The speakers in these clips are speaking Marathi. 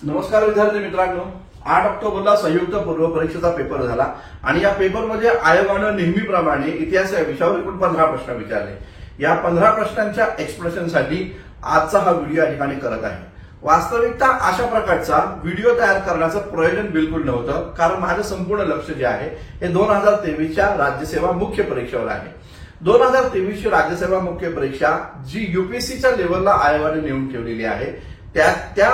नमस्कार विद्यार्थी मित्रांनो, 8 ऑक्टोबरला संयुक्त पूर्व परीक्षेचा पेपर झाला आणि या पेपरमध्ये आयोगानं नेहमीप्रमाणे इतिहास या विषयावर एकूण 15 प्रश्न विचारले। या 15 प्रश्नांच्या एक्सप्लेनेशनसाठी आजचा हा व्हिडिओ या ठिकाणी करत आहे। वास्तविकता अशा प्रकारचा व्हिडिओ तयार करण्याचं प्रयोजन बिलकुल नव्हतं, कारण माझं संपूर्ण लक्ष जे आहे हे 2023च्या राज्यसेवा मुख्य परीक्षेवर आहे। 2023ची राज्यसेवा मुख्य परीक्षा जी यूपीएससीच्या लेवलला आयोगाने नेमून ठेवलेली आहे त्या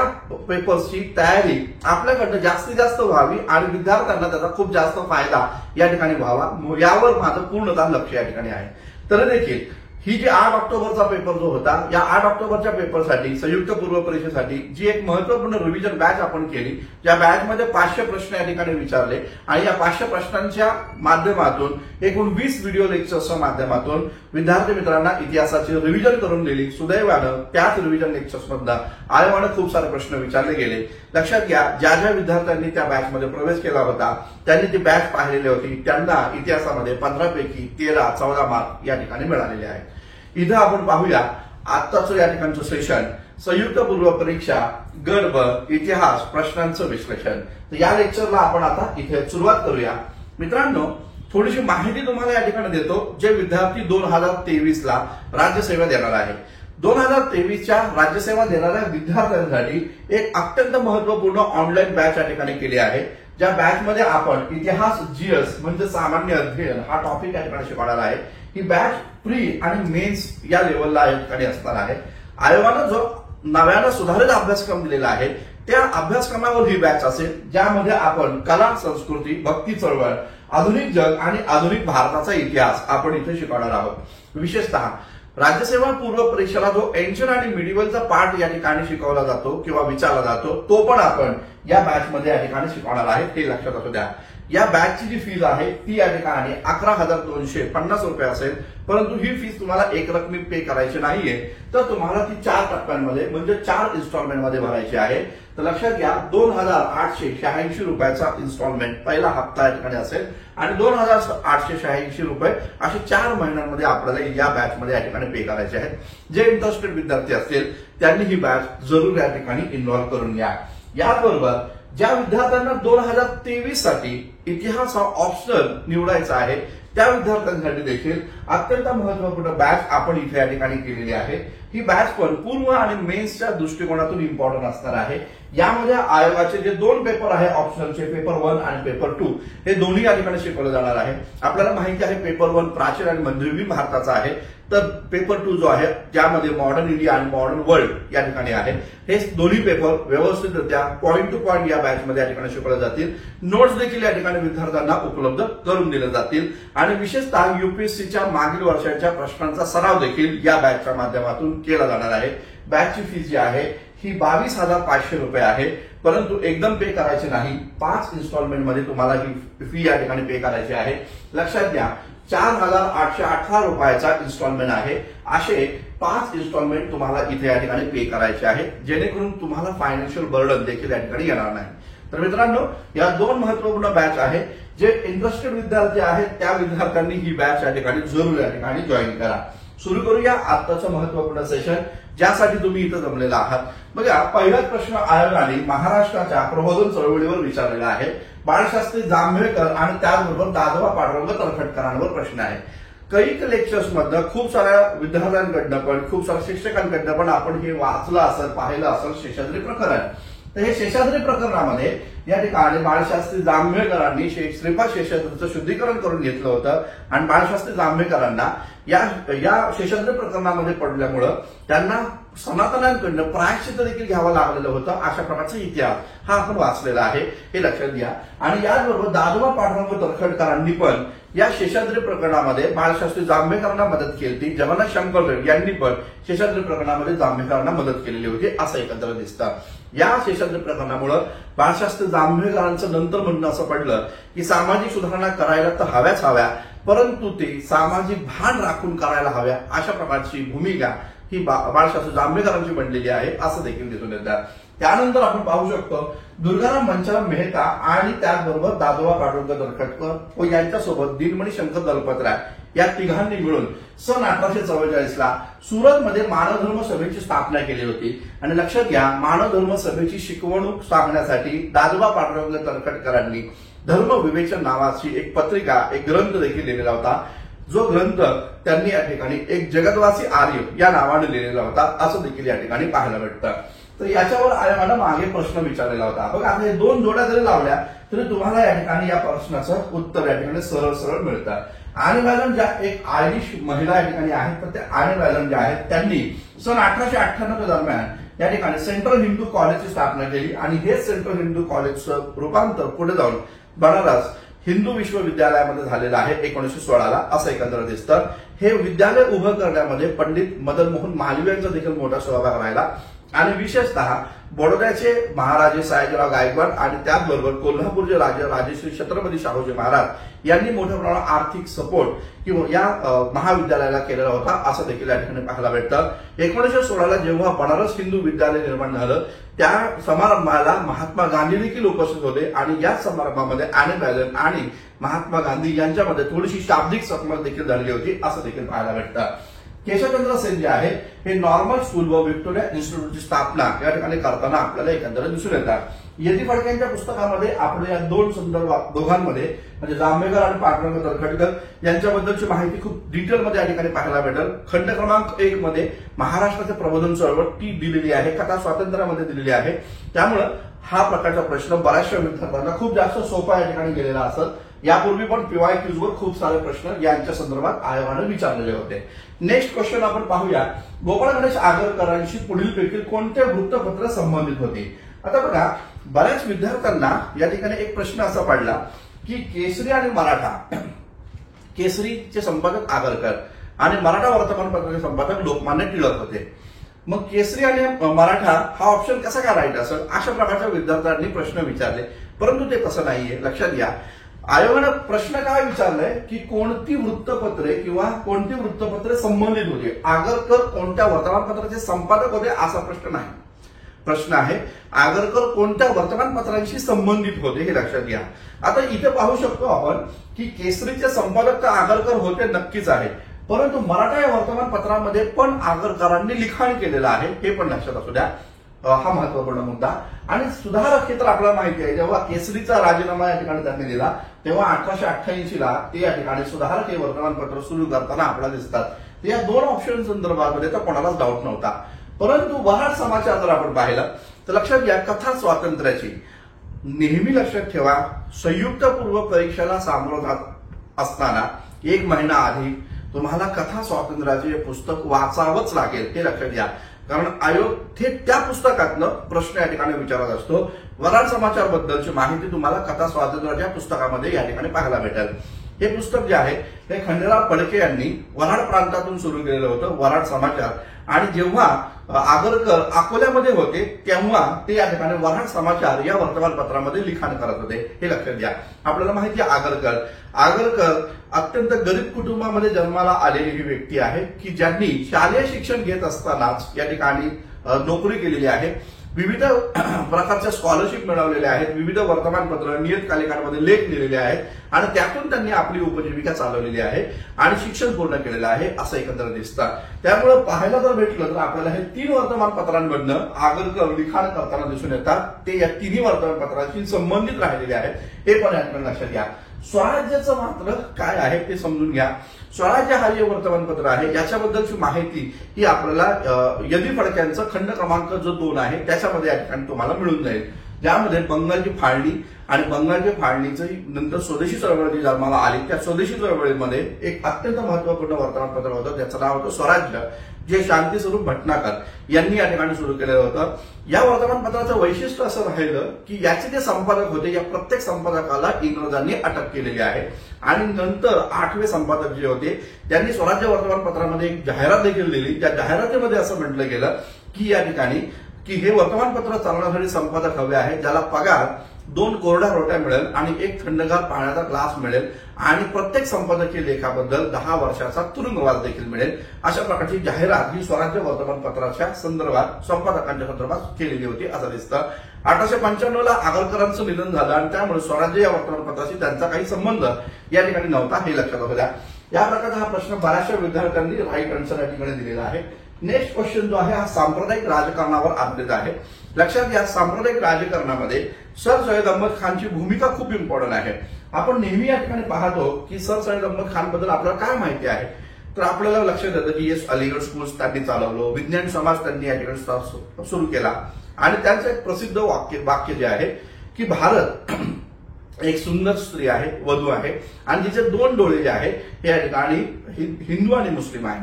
पेपर्सची तयारी आपल्याकडनं जास्तीत जास्त व्हावी आणि विद्यार्थ्यांना त्याचा खूप जास्त फायदा या ठिकाणी व्हावा, यावर माझं पूर्णतः लक्ष या ठिकाणी आहे। तर देखील ही जी 8 ऑक्टोबरचा पेपर जो होता, या 8 ऑक्टोबरच्या पेपरसाठी संयुक्त पूर्व परीक्षेसाठी जी एक महत्त्वपूर्ण रिव्हिजन बॅच आपण केली, ज्या बॅचमध्ये 500 प्रश्न या ठिकाणी विचारले आणि या 500 प्रश्नांच्या माध्यमातून एकूण 20 व्हिडिओ लेक्चर्सच्या माध्यमातून विद्यार्थी मित्रांना इतिहासाची रिव्हिजन करून दिली। सुदैवानं त्याच रिव्हिजन लेक्चर्समधनं आयोगानं खूप सारे प्रश्न विचारले गेले। लक्षात घ्या, ज्या ज्या विद्यार्थ्यांनी त्या बॅचमध्ये प्रवेश केला होता त्यांनी ती बॅच पाहिलेली होती, त्यांना इतिहासामध्ये 15 पैकी 13-14 मार्क या ठिकाणी मिळालेले आहेत। इथं आपण पाहूया आत्ताचं या ठिकाणचं सेशन, संयुक्त पूर्व परीक्षा गट ब इतिहास प्रश्नांचं विश्लेषण। तर या लेक्चरला आपण आता इथे सुरुवात करूया। मित्रांनो, थोडीशी माहिती तुम्हाला या ठिकाणी देतो, जे विद्यार्थी 2023ला राज्यसेवा देणार आहे। 2023च्या राज्यसेवा देणाऱ्या विद्यार्थ्यांसाठी एक अत्यंत महत्त्वपूर्ण ऑनलाईन बॅच या ठिकाणी केली आहे। ज्या बॅचमध्ये आपण इतिहास जीएस म्हणजे सामान्य अध्ययन हा टॉपिक या ठिकाणी शिकवणार आहे। ही बॅच प्री आणि मेन्स या लेवलला या ठिकाणी असणार आहे। आयोगानं जो नव्यानं सुधारित अभ्यासक्रम दिलेला आहे त्या अभ्यासक्रमावर ही बॅच असेल, ज्यामध्ये आपण कला, संस्कृती, भक्ती चळवळ, आधुनिक जग आणि आधुनिक भारताचा इतिहास आपण इथे शिकवणार आहोत। विशेषतः राज्यसेवा पूर्व परीक्षेला जो एन्शियंट आणि मिडिवलचा पार्ट या ठिकाणी शिकवला जातो किंवा विचारला जातो तो पण आपण या बॅचमध्ये या ठिकाणी शिकवणार आहे, हे लक्षात असू द्या। या बॅचची जी फीज आहे ती या ठिकाणी 11,250 रुपये असेल, परंतु ही फीज तुम्हाला एक रकमी पे करायची नाहीये, तर तुम्हाला ती 4 टप्प्यांमध्ये म्हणजे 4 इन्स्टॉलमेंटमध्ये भरायची आहे। तर लक्षात घ्या, 2,886 रुपयाचा इन्स्टॉलमेंट पहिला हप्ता या ठिकाणी असेल आणि 2,886 रुपये असे 4 महिन्यांमध्ये आपल्याला या बॅचमध्ये या ठिकाणी पे करायचे आहेत। जे इंटरेस्टेड विद्यार्थी असतील त्यांनी ही बॅच जरूर या ठिकाणी इन्व्हॉल्व करून घ्या। याचबरोबर ज्या विद्यार्थ्यांना 2023 साठी इतिहास हा ऑप्शनल निवडायचा आहे त्या विद्यार्थ्यांसाठी देखील अत्यंत महत्त्वपूर्ण बॅच आपण इथे या ठिकाणी केलेली आहे। ही बॅच पण पूर्व आणि मेन्सच्या दृष्टिकोनातून इम्पॉर्टंट असणार आहे। यामध्ये आयोगाचे जे 2 पेपर आहे ऑप्शनलचे, पेपर 1 आणि पेपर 2, हे दोन्ही या ठिकाणी शिकवले जाणार आहे। आपल्याला माहिती आहे पेपर 1 प्राचीन आणि मध्ययुगीन भारताचा आहे, तर पेपर 2 जो आहे ज्यामध्ये मॉडर्न इंडिया आणि मॉडर्न वर्ल्ड या ठिकाणी आहे। हे दोन्ही पेपर व्यवस्थितरित्या पॉइंट टू पॉइंट या बॅचमध्ये या ठिकाणी शिकवले जातील। नोट्स देखील या ठिकाणी विद्यार्थ्यांना उपलब्ध करून दिले जातील आणि विशेषतः यूपीएससीच्या मागील वर्षाच्या प्रश्नांचा सराव देखील या बॅचच्या माध्यमातून केला जाणार आहे। बॅचची फीज जी आहे ही 22,500 रुपये आहे, परंतु एकदम पे करायचे नाही, 5 इन्स्टॉलमेंटमध्ये तुम्हाला ही फी या ठिकाणी पे करायची आहे। लक्षात घ्या, 4,818 रुपयाचा इन्स्टॉलमेंट आहे, असे 5 इन्स्टॉलमेंट तुम्हाला इथे या ठिकाणी पे करायचे आहे, जेणेकरून तुम्हाला फायनान्शियल बर्डन देखील या ठिकाणी येणार नाही। तर मित्रांनो, या 2 महत्त्वपूर्ण बॅच आहे। जे इंटरेस्टेड विद्यार्थी आहेत त्या विद्यार्थ्यांनी ही बॅच या ठिकाणी जरूर या ठिकाणी जॉईन करा। सुरू करूया आजचं महत्त्वपूर्ण सेशन, ज्यासाठी तुम्ही इथं जमलेला आहात। बघा, पहिलाच प्रश्न आयोगाने महाराष्ट्राच्या प्रबोधन चळवळीवर विचारलेला आहे। बाळशास्त्री जांभेकर आणि त्याचबरोबर दादोबा पांडुरंग तर्खडकरांवर प्रश्न आहे। कैक लेक्चर्स मधनं खूप साऱ्या विद्यार्थ्यांकडनं पण खूप साऱ्या शिक्षकांकडनं पण आपण हे वाचलं असेल, पाहिलं असेल शेषाद्री प्रकरण। तर हे शेषाद्री प्रकरणामध्ये या ठिकाणी बाळशास्त्री जांभेकरांनी श्रीपाद शेषाद्रीचं शुद्धीकरण करून घेतलं होतं आणि बाळशास्त्री जांभेकरांना या शेषाद्री प्रकरणामध्ये पडल्यामुळं त्यांना सनातनांकडनं प्रायश्चित्त देखील घ्यावं लागलेलं होतं। अशा प्रकारचा इतिहास हा आपण वाचलेला आहे, हे लक्षात घ्या। आणि याचबरोबर दादोबा पांडुरंग तर्खडकरांनी पण या शेषाद्री प्रकरणामध्ये बाळशास्त्री जांभेकरांना मदत केली। जगन्नाथ शंकरदेव यांनी पण शेषाद्री प्रकरणामध्ये जांभेकरांना मदत केलेली होती, असं एकत्र दिसतं। या शेषाद्री प्रकरणामुळे बाळशास्त्री जांभेकरांचं नंतर म्हणणं असं पडलं की सामाजिक सुधारणा करायला तर हव्याच हव्या, परंतु ते सामाजिक भान राखून करायला हव्या, अशा प्रकारची भूमिका ही बाळशास्त्री जांभेकरांची बनलेली आहे, असं देखील दिसून येतं। त्यानंतर आपण पाहू शकतो दुर्गाराम मंचाराम मेहता आणि त्याचबरोबर दादोबा पांडुरंग तर्खडकर व यांच्यासोबत दिनमणी शंकर दलपतराय या तिघांनी मिळून सन 1844ला सुरतमध्ये मानवधर्म सभेची स्थापना केली होती। आणि लक्षात घ्या, मानवधर्म सभेची शिकवणूक सांगण्यासाठी दादोबा पांडुरंग तर्खडकरांनी धर्म विवेचन नावाची एक पत्रिका, एक ग्रंथ देखील लिहिलेला होता, जो ग्रंथ त्यांनी या ठिकाणी एक जगतवासी आर्य या नावाने लिहिलेला होता, असं देखील या ठिकाणी पाहायला भेटतं। तर याच्यावर आयोगानं मागे प्रश्न विचारलेला होता। बघा, आता हे दोन जोड्या जरी लावल्या तरी तुम्हाला या ठिकाणी या प्रश्नाचं उत्तर या ठिकाणी सरळ सरळ मिळतं। आणि व्हॅलन ज्या एक आयरिश महिला या ठिकाणी आहेत, तर त्या आणि व्हॅलन ज्या आहेत त्यांनी सन 1898 दरम्यान या ठिकाणी सेंट्रल हिंदू कॉलेजची स्थापना केली आणि हे सेंट्रल हिंदू कॉलेजचं रूपांतर पुढे जाऊन बनारस हिंदू विश्वविद्यालयामध्ये झालेलं आहे 1916ला, असं एकंदर दिसतं। हे विद्यालय उभं करण्यामध्ये पंडित मदन मोहन मालवीय यांचा देखील मोठा सहभाग राहिला आणि विशेषतः बडोद्याचे महाराजे सयाजीराव गायकवाड आणि त्याचबरोबर कोल्हापूरचे राजे राजेश्री छत्रपती शाहूजी महाराज यांनी मोठ्या प्रमाणात आर्थिक सपोर्ट किंवा या महाविद्यालयाला केलेला होता, असं देखील या ठिकाणी पाहायला भेटतं। 1916ला जेव्हा बनारस हिंदू विद्यालय निर्माण झालं त्या समारंभाला महात्मा गांधी देखील उपस्थित होते आणि या समारंभामध्ये ॲनी बेलन आणि महात्मा गांधी यांच्यामध्ये थोडीशी शाब्दिक चकमक देखील झाली होती, असं देखील पाहायला भेटतं। केशवचंद्र सेन जे आहे हे नॉर्मल स्कूल व व्हिक्टोरिया इन्स्टिट्यूटची स्थापना या ठिकाणी करताना आपल्याला एकंदरीत दिसून येतात। यती फडक्यांच्या पुस्तकामध्ये आपण या दोन संदर्भात दोघांमध्ये म्हणजे जांभेकर आणि पांडुरंग तर्खडकर यांच्याबद्दलची माहिती खूप डिटेलमध्ये या ठिकाणी पाहायला भेटेल। खंड क्रमांक 1 मध्ये महाराष्ट्राचे प्रबोधन चळवळ ती दिलेली आहे, कथा स्वातंत्र्यामध्ये दिलेली आहे। त्यामुळे हा प्रकारचा प्रश्न बऱ्याचशा विद्यार्थ्यांना खूप जास्त सोपा या ठिकाणी गेलेला असत। यापूर्वी पण PYQs वर खूप सारे प्रश्न यांच्या संदर्भात आयोगाने विचारलेले होते। नेक्स्ट क्वेश्चन आपण पाहूया, गोपाळ गणेश आगरकरांशी पुढीलपैकी कोणते वृत्तपत्र संबंधित होते? आता बघा, बऱ्याच विद्यार्थ्यांना या ठिकाणी एक प्रश्न असा पडला की केसरी आणि मराठा, केसरीचे संपादक आगरकर आणि मराठा वर्तमानपत्राचे संपादक लोकमान्य टिळक होते। मग केसरी आणि मराठा हा ऑप्शन कसा काय राईट असेल, अशा प्रकारच्या विद्यार्थ्यांनी प्रश्न विचारले, परंतु ते तसं नाहीये। लक्षात घ्या, आयोगानं प्रश्न काय विचारलाय की कोणती वृत्तपत्रे किंवा कोणती वृत्तपत्रे संबंधित होते, आगरकर कोणत्या वर्तमानपत्राचे संपादक होते असा प्रश्न नाही। प्रश्न आहे आगरकर कोणत्या वर्तमानपत्रांशी संबंधित होते हे लक्षात घ्या। आता इथे पाहू शकतो आपण की केसरीचे संपादक तर आगरकर होते नक्कीच आहे, परंतु मराठा या वर्तमानपत्रामध्ये पण आगरकरांनी लिखाण केलेलं आहे, हे पण लक्षात असू द्या। हा महत्वपूर्ण मुद्दा। आणि सुधारक हे तर आपल्याला माहिती आहे, जेव्हा केसरीचा राजीनामा या ठिकाणी त्यांनी दिला तेव्हा 1888ला ते या ठिकाणी सुधारक हे वर्तमानपत्र सुरू करताना आपल्याला दिसतात। तर या दोन ऑप्शन संदर्भामध्ये तर कोणालाच डाऊट नव्हता। परंतु वराड समाचार जर आपण पाहिलं तर लक्षात घ्या, कथा स्वातंत्र्याची नेहमी लक्षात ठेवा, संयुक्त पूर्व परीक्षेला सामोरं जात असताना 1 महिना आधी तुम्हाला कथा स्वातंत्र्याचे पुस्तक वाचावंच लागेल, हे लक्षात घ्या। कारण आयोग थेट त्या पुस्तकातनं प्रश्न या ठिकाणी विचारत असतो। वराड समाचार बद्दलची माहिती तुम्हाला कथा स्वातंत्र्याच्या पुस्तकामध्ये या ठिकाणी पाहायला भेटेल। हे पुस्तक जे आहे ते खंडेराव फडके यांनी वराड प्रांतातून सुरू केलेलं होतं, वराड समाचार। आणि जेव्हा आगरकर अकोल्यामध्ये होते तेव्हा ते या ठिकाणी वराड समाचार या वर्तमानपत्रामध्ये लिखाण करत होते, हे लक्षात घ्या। आपल्याला माहिती आहे आगरकर अत्यंत गरीब कुटुंबामध्ये जन्माला आलेली ही व्यक्ती आहे की ज्यांनी शालेय शिक्षण घेत असतानाच या ठिकाणी नोकरी केलेली आहे, विविध प्रकारच्या स्कॉलरशिप मिळवलेले आहेत, विविध वर्तमानपत्र नियतकालिकांमध्ये लेख लिहिलेले आहेत आणि त्यातून त्यांनी आपली उपजीविका चालवलेली आहे आणि शिक्षण पूर्ण केलेलं आहे, असं एकंदर दिसतं। त्यामुळे पाहायला जर भेटलं तर आपल्याला हे 3 वर्तमानपत्रांमधनं आगरकर लिखाण करताना दिसून येतात, ते या 3 वर्तमानपत्रांशी संबंधित राहिलेले आहेत, हे पण याकडे लक्षात घ्या। स्वराज्याचं मात्र काय आहे ते समजून घ्या। स्वराज्य हा जे वर्तमानपत्र आहे याच्याबद्दलची माहिती ही आपल्याला यती फडक्यांचं खंड क्रमांक जो 2 आहे त्याच्यामध्ये या ठिकाणी तुम्हाला मिळून जाईल, ज्यामध्ये बंगालची फाळणी आणि बंगालच्या फाळणीची नंतर स्वदेशी चळवळ जी जन्माला आली त्या स्वदेशी चळवळीमध्ये एक अत्यंत महत्वपूर्ण वर्तमानपत्र होतं, त्याचं नाव होतं स्वराज्य, जे शांती स्वरूप भटनागर यांनी या ठिकाणी सुरू केलेलं होतं। या वर्तमानपत्राचं वैशिष्ट्य असं राहिलं की याचे जे संपादक होते या प्रत्येक संपादकाला इंग्रजांनी अटक केलेली आहे आणि नंतर 8वे संपादक जे होते त्यांनी स्वराज्य वर्तमानपत्रामध्ये एक जाहिरात देखील दिली। त्या जाहिरातीमध्ये असं म्हटलं गेलं की या ठिकाणी की हे वर्तमानपत्र चालवण्यासाठी संपादक हवे आहे ज्याला पगार 2 कोरड्या रोट्या मिळेल आणि 1 थंडगार पाण्याचा ग्लास मिळेल आणि प्रत्येक संपादकीय लेखाबद्दल 10 वर्षाचा तुरुंगवास देखील मिळेल, अशा प्रकारची जाहिरात ही स्वराज्य वर्तमानपत्राच्या संदर्भात संपादकांच्या संदर्भात केलेली होती असं दिसतं. 1895 ला आगरकरांचं निधन झालं आणि त्यामुळे स्वराज्य या वर्तमानपत्राशी त्यांचा काही संबंध या ठिकाणी नव्हता, हे लक्षात असू द्या. या प्रकारचा हा प्रश्न बऱ्याचशा विद्यार्थ्यांनी राईट आन्सर या ठिकाणी दिलेला आहे. नेक्स्ट क्वेश्चन जो आहे हा सांप्रदायिक राजकारणावर आधारित आहे. लक्षात घ्या, सांप्रदायिक राजकारणामध्ये सर सय्यद अहमद खानची भूमिका खूप इम्पॉर्टंट आहे. आपण नेहमी या ठिकाणी पाहतो की सर सय्यद अहमद खान बद्दल आपल्याला काय माहिती आहे, तर आपल्याला लक्षात येतं की अलीगड स्कूल्स त्यांनी चालवलं, विज्ञान समाज त्यांनी या ठिकाणी सुरू केला आणि त्यांचं एक प्रसिद्ध वाक्य जे आहे की भारत एक सुंदर स्त्री आहे, वधू आहे आणि जिचे 2 डोळे जे आहे हे या ठिकाणी हिंदू आणि मुस्लिम आहे.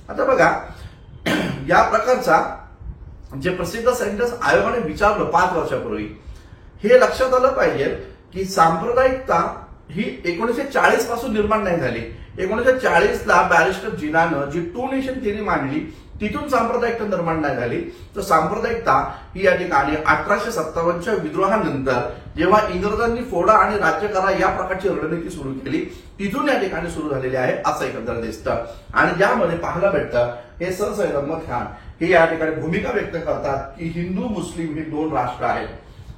आता बघा, या प्रकारचा जे प्रसिद्ध सेंटेन्स आयोगाने विचारलं 5 वर्षापूर्वी, हे लक्षात आलं पाहिजे की सांप्रदायिकता ही 1940 पासून निर्माण नाही झाली. 1940 ला बॅरिस्टर जिनानं जी 2 नेशन थिअरी मांडली तिथून सांप्रदायिकता निर्माण नाही झाली. तर सांप्रदायिकता ही या ठिकाणी 1857च्या विद्रोहानंतर जेव्हा इंग्रजांनी फोडा आणि राज्य करा या प्रकारची रणनीती सुरू केली तिथून या ठिकाणी सुरू झालेली आहे असं एकंदर दिसतं. आणि ज्यामध्ये पाहायला भेटतं हे सर सय्यद अहमद खान हे या ठिकाणी भूमिका व्यक्त करतात की हिंदू मुस्लिम हे 2 राष्ट्र आहेत.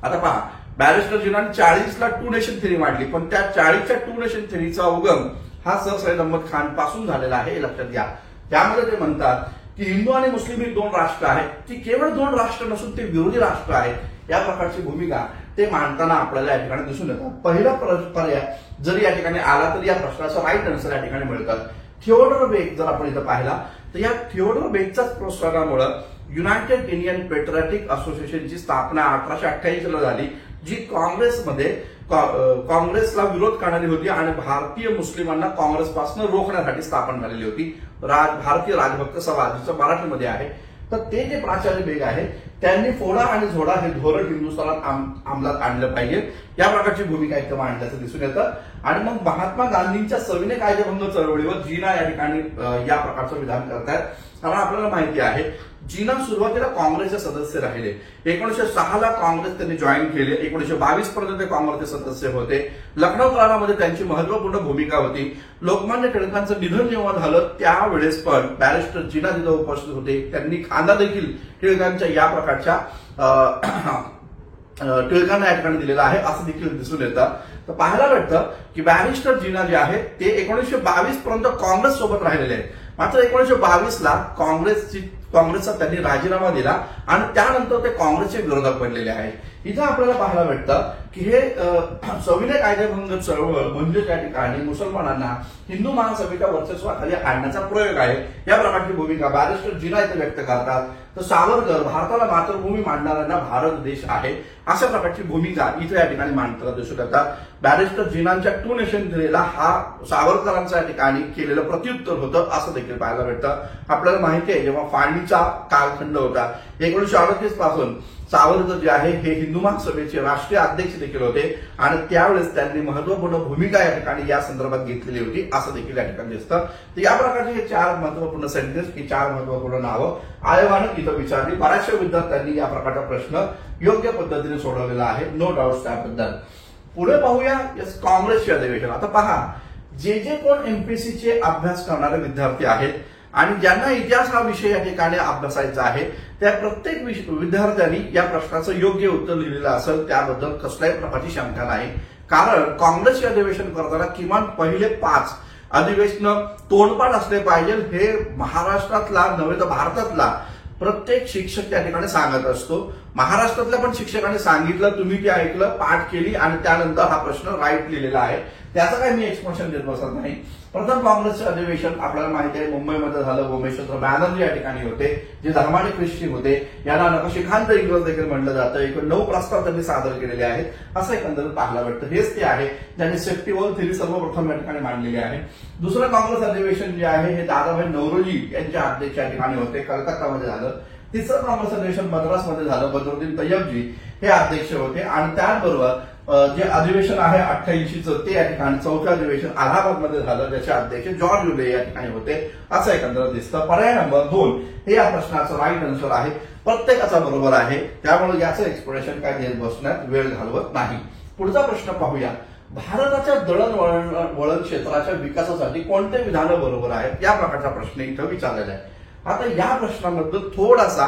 आता पहा, बॅरिस्टर जिनाने 40 ला 2 नेशन थिअरी मांडली, पण त्या 40च्या 2 नेशन थिअरीचा उगम हा सर सय्यद अहमद खान पासून झालेला आहे, हे लक्षात घ्या. त्यामध्ये ते म्हणतात की हिंदू आणि मुस्लिम ही 2 राष्ट्र आहेत, ती केवळ 2 राष्ट्र नसून ते विरोधी राष्ट्र आहेत, या प्रकारची भूमिका ते मांडताना आपल्याला या ठिकाणी दिसून येतात. पहिला पर्याय जरी या ठिकाणी आला तरी या प्रश्नाचं राईट आन्सर या ठिकाणी मिळतात. थिओडोर बेक जर आपण इथं पाहिला तर या थिओडोर बेकच्याच प्रोत्साहनामुळे युनायटेड इंडियन पेट्रियाटिक असोसिएशनची स्थापना 1888 ला झाली, जी काँग्रेसला विरोध करणारी होती आणि भारतीय मुस्लिमांना काँग्रेसपासून रोखण्यासाठी स्थापन झालेली होती. भारतीय राजभक्त सभा जिचं मराठीमध्ये आहे. तर ते जे प्राचार्य बेग आहे त्यांनी फोडा आणि झोडा हे धोरण हिंदुस्थानात अंमलात आणलं पाहिजे, या प्रकारची भूमिका इथं मांडल्याचं दिसून येतं. आणि मग महात्मा गांधींच्या सविनय कायदेभंग चळवळीवर जिना या ठिकाणी या प्रकारचं विधान करतायत. कारण आपल्याला माहिती आहे जिना सुरुवातीला काँग्रेसचे सदस्य राहिले. 1906 ला काँग्रेस त्यांनी जॉईन केले. 1922 पर्यंत ते काँग्रेसचे सदस्य होते. लखनौ करारामध्ये त्यांची महत्वपूर्ण भूमिका होती. लोकमान्य टिळकांचं निधन जेव्हा झालं त्यावेळेस पण बॅरिस्टर जिना तिथं उपस्थित होते. त्यांनी खांदा देखील टिळकांच्या या प्रकारच्या टिळकांना या ठिकाणी दिलेला आहे असं देखील दिसून येतं. तर पाहायला भेटतं की बॅरिस्टर जिना जे आहेत ते 1922 पर्यंत काँग्रेस सोबत राहिलेले आहेत. मात्र 1922 ला काँग्रेसचा त्यांनी राजीनामा दिला आणि त्यानंतर ते काँग्रेसचे विरोधक बनलेले आहेत. इथं आपल्याला पाहायला भेटतं की हे सविनय कायदेभंग चळवळ म्हणजे त्या ठिकाणी मुसलमानांना हिंदू महासभेच्या वर्चस्वाखाली आणण्याचा प्रयोग आहे, या प्रकारची भूमिका बॅरिस्टर जिना इथे व्यक्त करतात. तर सावरकर भारताला मातृभूमी मांडणाऱ्यांना भारत देश आहे अशा प्रकारची भूमिका इथे या ठिकाणी मांडताना दिसून येतात. बॅरिस्टर जिनांच्या 2 नेशन थिअरीला हा सावरकरांच्या या ठिकाणी केलेलं प्रत्युत्तर होतं असं देखील पाहायला भेटतं. आपल्याला माहिती आहे जेव्हा फाळणीचा कालखंड होता 1938 पासून सावरकर जे आहे हे हिंदू महासभेचे राष्ट्रीय अध्यक्ष देखील होते आणि त्यावेळेस त्यांनी महत्वपूर्ण भूमिका या ठिकाणी या संदर्भात घेतलेली होती असं देखील या ठिकाणी दिसतं. तर या प्रकारचे हे 4 महत्वपूर्ण सेंटेन्स ही 4 महत्वपूर्ण नावं आयोगानं इथं विचारली. बऱ्याचशा विद्यार्थ्यांनी या प्रकारचा प्रश्न योग्य पद्धतीने सोडवलेला आहे, नो डाऊट त्याबद्दल. पुढे पाहूया काँग्रेसचे अधिवेशन. आता पहा, जे कोण एमपीएससीचे अभ्यास करणारे विद्यार्थी आहेत आणि ज्यांना इतिहास हा विषय या ठिकाणी अभ्यासायचा आहे त्या प्रत्येक विद्यार्थ्यांनी या प्रश्नाचं योग्य उत्तर लिहिलेलं असेल त्याबद्दल कसल्याही प्रकारची शंका नाही. कारण काँग्रेसचे अधिवेशन करताना किमान पहिले 5 अधिवेशन तोंडपाठ असले पाहिजे हे महाराष्ट्रातला नव्हे तर भारतातला प्रत्येक शिक्षक त्या ठिकाणी सांगत असतो. महाराष्ट्रातल्या पण शिक्षकांनी सांगितलं, तुम्ही ते ऐकलं, पाठ केली आणि त्यानंतर हा प्रश्न राईट लिहिलेला आहे. त्याचं काही मी एक्सप्लेनेशन देत बसत नाही. प्रथम काँग्रेसचे अधिवेशन आपल्याला माहिती आहे मुंबईमध्ये झालं. भूमेश्वर बॅनर्जी या ठिकाणी होते जे धर्माने ख्रिश्चन होते. यांना नखशिखांत इंग्रज देखील म्हटलं जातं. एकूण 9 प्रस्ताव त्यांनी सादर केलेले आहेत असं एकंदरीत पाहायला भेटतं. हेच ते आहे ज्यांनी सेफ्टी वॉल थिअरी सर्वप्रथम या ठिकाणी मांडलेली आहे. दुसरं काँग्रेस अधिवेशन जे आहे हे दादाभाई नौरोजी यांच्या अध्यक्ष या ठिकाणी होते, कलकत्तामध्ये झालं. तिसरं काँग्रेस अधिवेशन मद्रासमध्ये झालं. बदरुद्दीन तय्यबजी हे अध्यक्ष होते आणि त्याचबरोबर जे अधिवेशन आहे 88चं ते या ठिकाणी 4थं अधिवेशन अलाहाबादमध्ये झालं, ज्याचे अध्यक्ष जॉर्ज युले या ठिकाणी होते असं एकंदरीत दिसतं. पर्याय नंबर 2 हे या प्रश्नाचं राईट आन्सर आहे. प्रत्येकाचा बरोबर आहे, त्यामुळे याचं एक्सप्लेनेशन काय देत बसण्यात वेळ घालवत नाही. पुढचा प्रश्न पाहूया. भारताच्या दळणवळण क्षेत्राच्या विकासासाठी कोणते विधानं बरोबर आहेत, या प्रकारचा प्रश्न इथं विचारलेला आहे. आता या प्रश्नाबद्दल थोडासा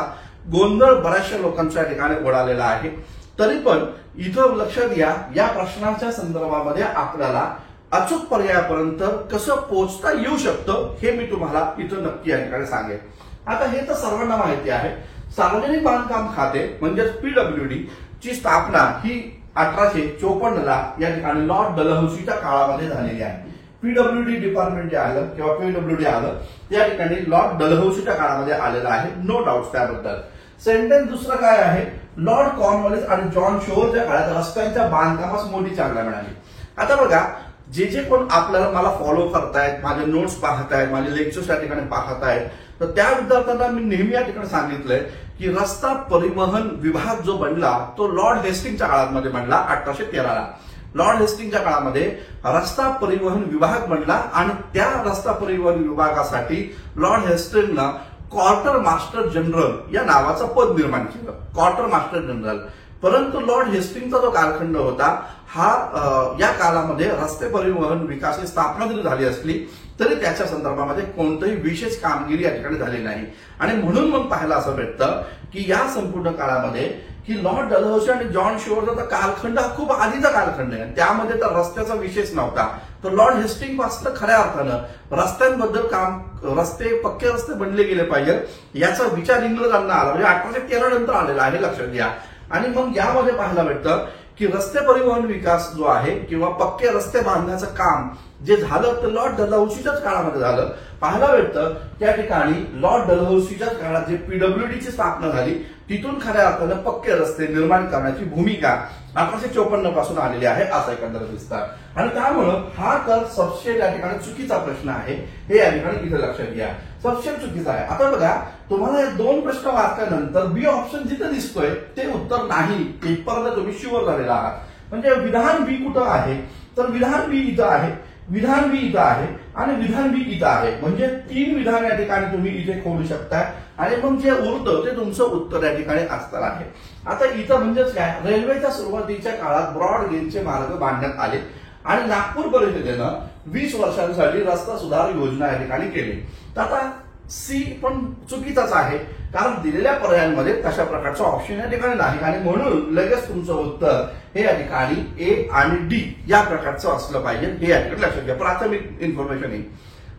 गोंधळ बऱ्याचशा लोकांच्या ठिकाणी उडालेला आहे. तरी पण इथं लक्षात घ्या, या प्रश्नाच्या संदर्भामध्ये आपल्याला अचूक पर्यायापर्यंत कसं पोहोचता येऊ शकतं हे मी तुम्हाला इथं नक्की या ठिकाणी सांगेन. आता हे तर सर्वांना माहिती आहे, सार्वजनिक बांधकाम खाते म्हणजेच पीडब्ल्यूडी ची स्थापना ही 1854 या ठिकाणी लॉर्ड डलहौसीच्या काळामध्ये झालेली आहे. पीडब्ल्यूडी डिपार्टमेंट जे आलं किंवा पीडब्ल्यूडी आलं त्या ठिकाणी लॉर्ड डलहौसीच्या काळामध्ये आलेलं आहे, नो डाऊट त्याबद्दल. सेंटेन्स दुसरं काय आहे, लॉर्ड कॉर्नवॉलिस आणि जॉन शोरच्या काळात रस्त्यांच्या बांधकामास मोठी चालना मिळाली. आता बघा, जे जे कोण आपल्याला मला फॉलो करतायत, माझे नोट्स पाहतायत, माझे लेक्चर्स या ठिकाणी पाहतायत, तर त्या विद्यार्थ्यांना मी नेहमी या ठिकाणी सांगितलंय की रस्ता परिवहन विभाग जो बनला तो लॉर्ड हेस्टिंगच्या काळामध्ये बनला 1813ला. लॉर्ड हेस्टिंगच्या काळामध्ये रस्ता परिवहन विभाग बनला आणि त्या रस्ता परिवहन विभागासाठी लॉर्ड हेस्टिंगनं क्वार्टर मास्टर जनरल या नावाचं पद निर्माण केलं, क्वार्टर मास्टर जनरल. परंतु लॉर्ड हेस्टिंगचा जो कालखंड होता हा या काळामध्ये रस्ते परिवहन विकासाची स्थापना जरी झाली असली तरी त्याच्या संदर्भामध्ये कोणतंही विशेष कामगिरी या ठिकाणी झाली नाही. आणि म्हणून मग पाहायला असं भेटतं की या संपूर्ण काळामध्ये की लॉर्ड डलहौसी आणि जॉन शोरचा कालखंड हा खूप आधीचा कालखंड आहे, त्यामध्ये तर रस्त्याचा विशेष नव्हता. तर लॉर्ड हेस्टिंग पासून खऱ्या अर्थानं रस्त्यांबद्दल काम, रस्ते पक्के रस्ते बनले गेले पाहिजे याचा विचार इंग्रजांना आला, म्हणजे 1813 नंतर आलेला आहे, लक्षात घ्या. आणि मग यामध्ये पाहायला भेटतं की रस्ते परिवहन विकास जो आहे किंवा पक्के रस्ते बांधण्याचं काम जे झालं तर लॉर्ड डलहौसीच्याच काळामध्ये झालं. पाहायला भेटतं त्या ठिकाणी लॉर्ड डलहौसीच्याच काळात जे पीडब्ल्यूडीची स्थापना झाली तिथून खऱ्या अर्थानं पक्के रस्ते निर्माण करण्याची भूमिका 1854 पासून आलेली आहे असं एकंदर दिसतं. आणि त्यामुळं हा तर सबस्टेट या ठिकाणी चुकीचा प्रश्न आहे, हे या ठिकाणी इथे लक्षात घ्या, सबस्टेट चुकीचा आहे. आता बघा, तुम्हाला हे दोन प्रश्न वाचल्यानंतर बी ऑप्शन जिथे दिसतोय ते उत्तर नाही, पेपरला तुम्ही शुअर झालेला आहात. म्हणजे विधान बी कुठं आहे, तर विधान बी इथं आहे, विधान बी इथं आहे आणि विधान बी इथं आहे. म्हणजे 3 विधान या ठिकाणी तुम्ही इथे खोडू शकता आणि मग जे उरतं ते तुमचं उत्तर या ठिकाणी असणार आहे. आता इथं म्हणजेच काय, रेल्वेच्या सुरुवातीच्या काळात ब्रॉड गेजचे मार्ग बांधण्यात आले आणि नागपूर परिषदेनं 20 वर्षांसाठी रस्ता सुधार योजना या ठिकाणी केली. तर आता सी पण चुकीचाच आहे, कारण दिलेल्या पर्यायांमध्ये तशा प्रकारचं ऑप्शन या ठिकाणी नाही आणि म्हणून लगेच तुमचं उत्तर हे या ठिकाणी ए आणि डी या प्रकारचं असलं पाहिजे, हे या ठिकाणी लक्षात घ्या. प्राथमिक इन्फॉर्मेशन ही.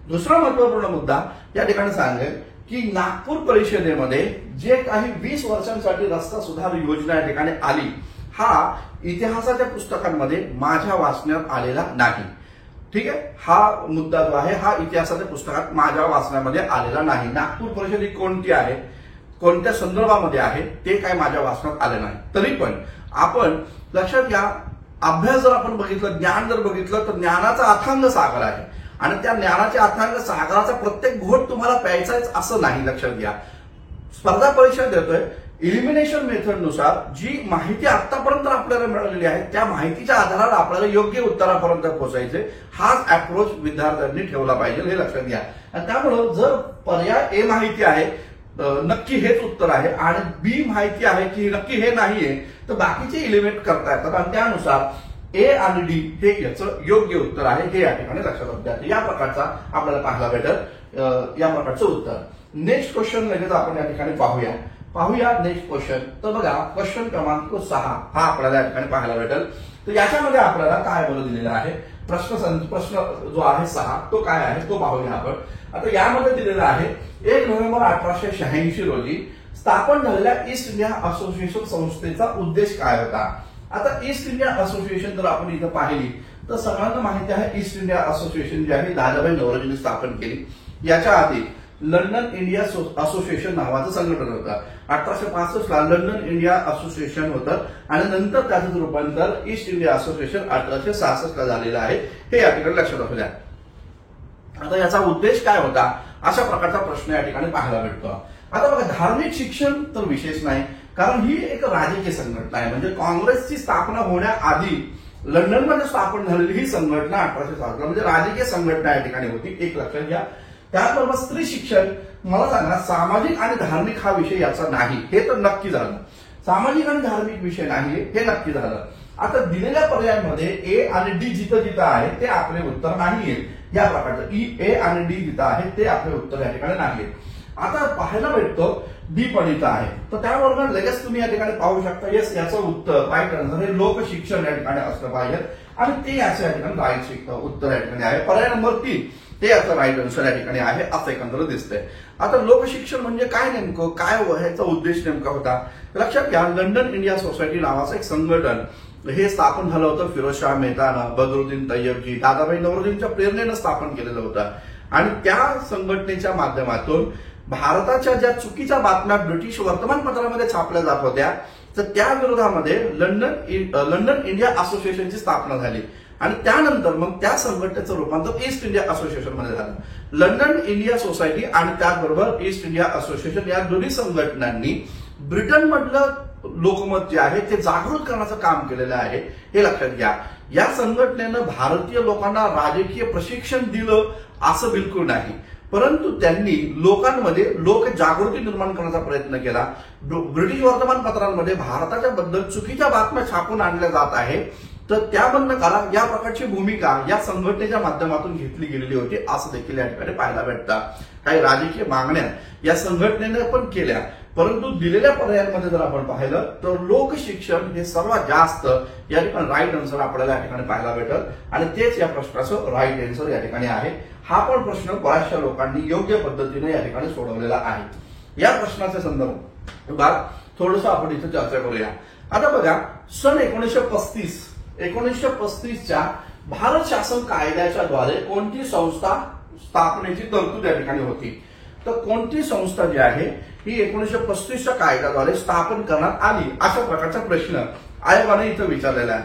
दुसरा महत्वपूर्ण मुद्दा या ठिकाणी सांगेल की नागपूर परिषदेमध्ये जे काही 20 वर्षांसाठी रस्ता सुधार योजना या ठिकाणी आली, हा इतिहासाच्या पुस्तकांमध्ये माझ्या वाचण्यात आलेला नाही. ठीक आहे, हा मुद्दा जो आहे हा इतिहासाच्या पुस्तकात माझ्या वाचण्यामध्ये आलेला नाही. नागपूर परिषद ही कोणती आहे, कोणत्या संदर्भामध्ये आहे ते काय माझ्या वाचण्यात आले नाही. तरी पण आपण लक्षात घ्या, अभ्यास जर आपण बघितलं, ज्ञान जर बघितलं तर ज्ञानाचा अथांग सागर आहे आणि त्या ज्ञानाच्या अथांग सागराचा प्रत्येक घोट तुम्हाला प्यायचाच असं नाही, लक्षात घ्या. स्पर्धा परीक्षा देतोय, इलिमिनेशन मेथडनुसार जी माहिती आतापर्यंत आपल्याला मिळालेली आहे त्या माहितीच्या आधारावर आपल्याला योग्य उत्तरापर्यंत पोहोचायचे, हाच अप्रोच विद्यार्थ्यांनी ठेवला पाहिजे, हे लक्षात घ्या. आणि त्यामुळं जर पर्याय ए माहिती आहे नक्की हेच उत्तर आहे आणि बी माहिती आहे की नक्की हे नाहीये, तर बाकीचे इलिमिनेट करता येतात आणि त्यानुसार ए आणि डी हे याचं योग्य उत्तर आहे, हे या ठिकाणी लक्षात घ्या. या प्रकारचा आपल्याला पाहायला भेटेल या प्रकारचं उत्तर. नेक्स्ट क्वेश्चन लगेच आपण या ठिकाणी पाहूया नेक्स्ट क्वेश्चन. तर बघा, क्वेश्चन क्रमांक 6 हा आपल्याला या ठिकाणी पाहायला भेटेल. तर याच्यामध्ये आपल्याला काय बरं दिलेलं आहे, प्रश्न जो आहे 6 तो काय आहे तो पाहूया आपण. आता यामध्ये दिलेलं आहे 1 नोव्हेंबर 1886 रोजी स्थापन झालेल्या ईस्ट इंडिया असोसिएशन संस्थेचा उद्देश काय होता. आता ईस्ट इंडिया असोसिएशन जर आपण इथं पाहिली तर सगळ्यांना माहिती आहे ईस्ट इंडिया असोसिएशन जी आहे दादाभाई नौरोजींनी स्थापन केली. याच्या आधी लंडन इंडिया असोसिएशन नावाचं संघटन होतं. 1865 ला लंडन इंडिया असोसिएशन होतं आणि नंतर त्याचं रूपांतर ईस्ट इंडिया असोसिएशन 1866 ला झालेलं आहे, हे या ठिकाणी लक्षात असू द्या. आता याचा उद्देश काय होता अशा प्रकारचा प्रश्न या ठिकाणी पाहायला भेटतो. आता बघा, धार्मिक शिक्षण तर विशेष नाही, कारण ही एक राजकीय संघटना आहे. म्हणजे काँग्रेसची स्थापना होण्याआधी लंडनमध्ये स्थापन झालेली ही संघटना 1860 म्हणजे राजकीय संघटना या ठिकाणी होती, एक लक्षात घ्या. त्याचबरोबर स्त्री शिक्षण, मला सांगा, सामाजिक आणि धार्मिक हा विषय याचा नाही, हे तर नक्की झालं. सामाजिक आणि धार्मिक विषय नाही हे नक्की झालं. आता दिलेल्या पर्यायांमध्ये ए आणि डी जिथं जिथं आहे ते आपले उत्तर नाहीये. या प्रकारचं ए आणि डी जिथं आहे ते आपले उत्तर या ठिकाणी नाहीये. आता पाहायला भेटतो डी पण इथं आहे, तर त्याबरोबर लगेच तुम्ही या ठिकाणी पाहू शकता येस याचं उत्तर राईट आन्सर हे लोक शिक्षण या ठिकाणी असलं पाहिजे आणि ते याचं या ठिकाणी राईट उत्तर या ठिकाणी आहे. पर्याय नंबर 3 ते याचं राईट आन्सर या ठिकाणी आहे असं एकंदर दिसतंय. आता लोकशिक्षण म्हणजे काय नेमकं, काय ह्याचा उद्देश नेमका होता लक्षात घ्या. लंडन इंडिया सोसायटी नावाचं एक संघटन हे स्थापन झालं होतं फिरोजशाह मेहतानं, बदरुद्दीन तय्यबजी, दादाभाई नौरोजींच्या प्रेरणेनं स्थापन केलेलं होतं. आणि त्या संघटनेच्या माध्यमातून भारताच्या ज्या चुकीच्या बातम्या ब्रिटिश वर्तमानपत्रामध्ये छापल्या जात होत्या तर त्या विरोधामध्ये लंडन इंडिया असोसिएशनची स्थापना झाली आणि त्यानंतर मग त्या संघटनेचं रूपांतर ईस्ट इंडिया असोसिएशन मध्ये झालं. लंडन इंडिया सोसायटी आणि त्याचबरोबर ईस्ट इंडिया असोसिएशन या दोन्ही संघटनांनी ब्रिटनमधलं लोकमत जे आहे ते जागृत करण्याचं काम केलेलं आहे हे लक्षात घ्या. या संघटनेनं भारतीय लोकांना राजकीय प्रशिक्षण दिलं असं बिलकुल नाही, परंतु त्यांनी लोकांमध्ये लोक जागृती निर्माण करण्याचा प्रयत्न केला. ब्रिटिश वर्तमानपत्रांमध्ये भारताच्या बद्दल चुकीच्या बातम्या छापून आणल्या जात आहे तर त्या बंद करा या प्रकारची भूमिका या संघटनेच्या माध्यमातून घेतली गेलेली होती असं देखील या ठिकाणी पाहायला भेटतं. काही राजकीय मागण्या या संघटनेने पण केल्या, परंतु दिलेल्या पर्यायांमध्ये जर आपण पाहिलं तर लोकशिक्षण हे सर्वात जास्त या ठिकाणी राईट आन्सर आपल्याला या ठिकाणी पाहायला भेटत आणि तेच या प्रश्नाचं राईट आन्सर या ठिकाणी आहे. हा पण प्रश्न बऱ्याचशा लोकांनी योग्य पद्धतीने या ठिकाणी सोडवलेला आहे. या प्रश्नाच्या संदर्भात थोडंसं आपण इथे चर्चा करूया. आता बघा, सन 1935च्या भारत शासन कायद्याच्या द्वारे कोणती संस्था स्थापनेची तरतूद या ठिकाणी होती, तर कोणती संस्था जी आहे ही 1935च्या कायद्याद्वारे स्थापन करण्यात आली अशा प्रकारचा प्रश्न आयोगाने इथं विचारलेला आहे.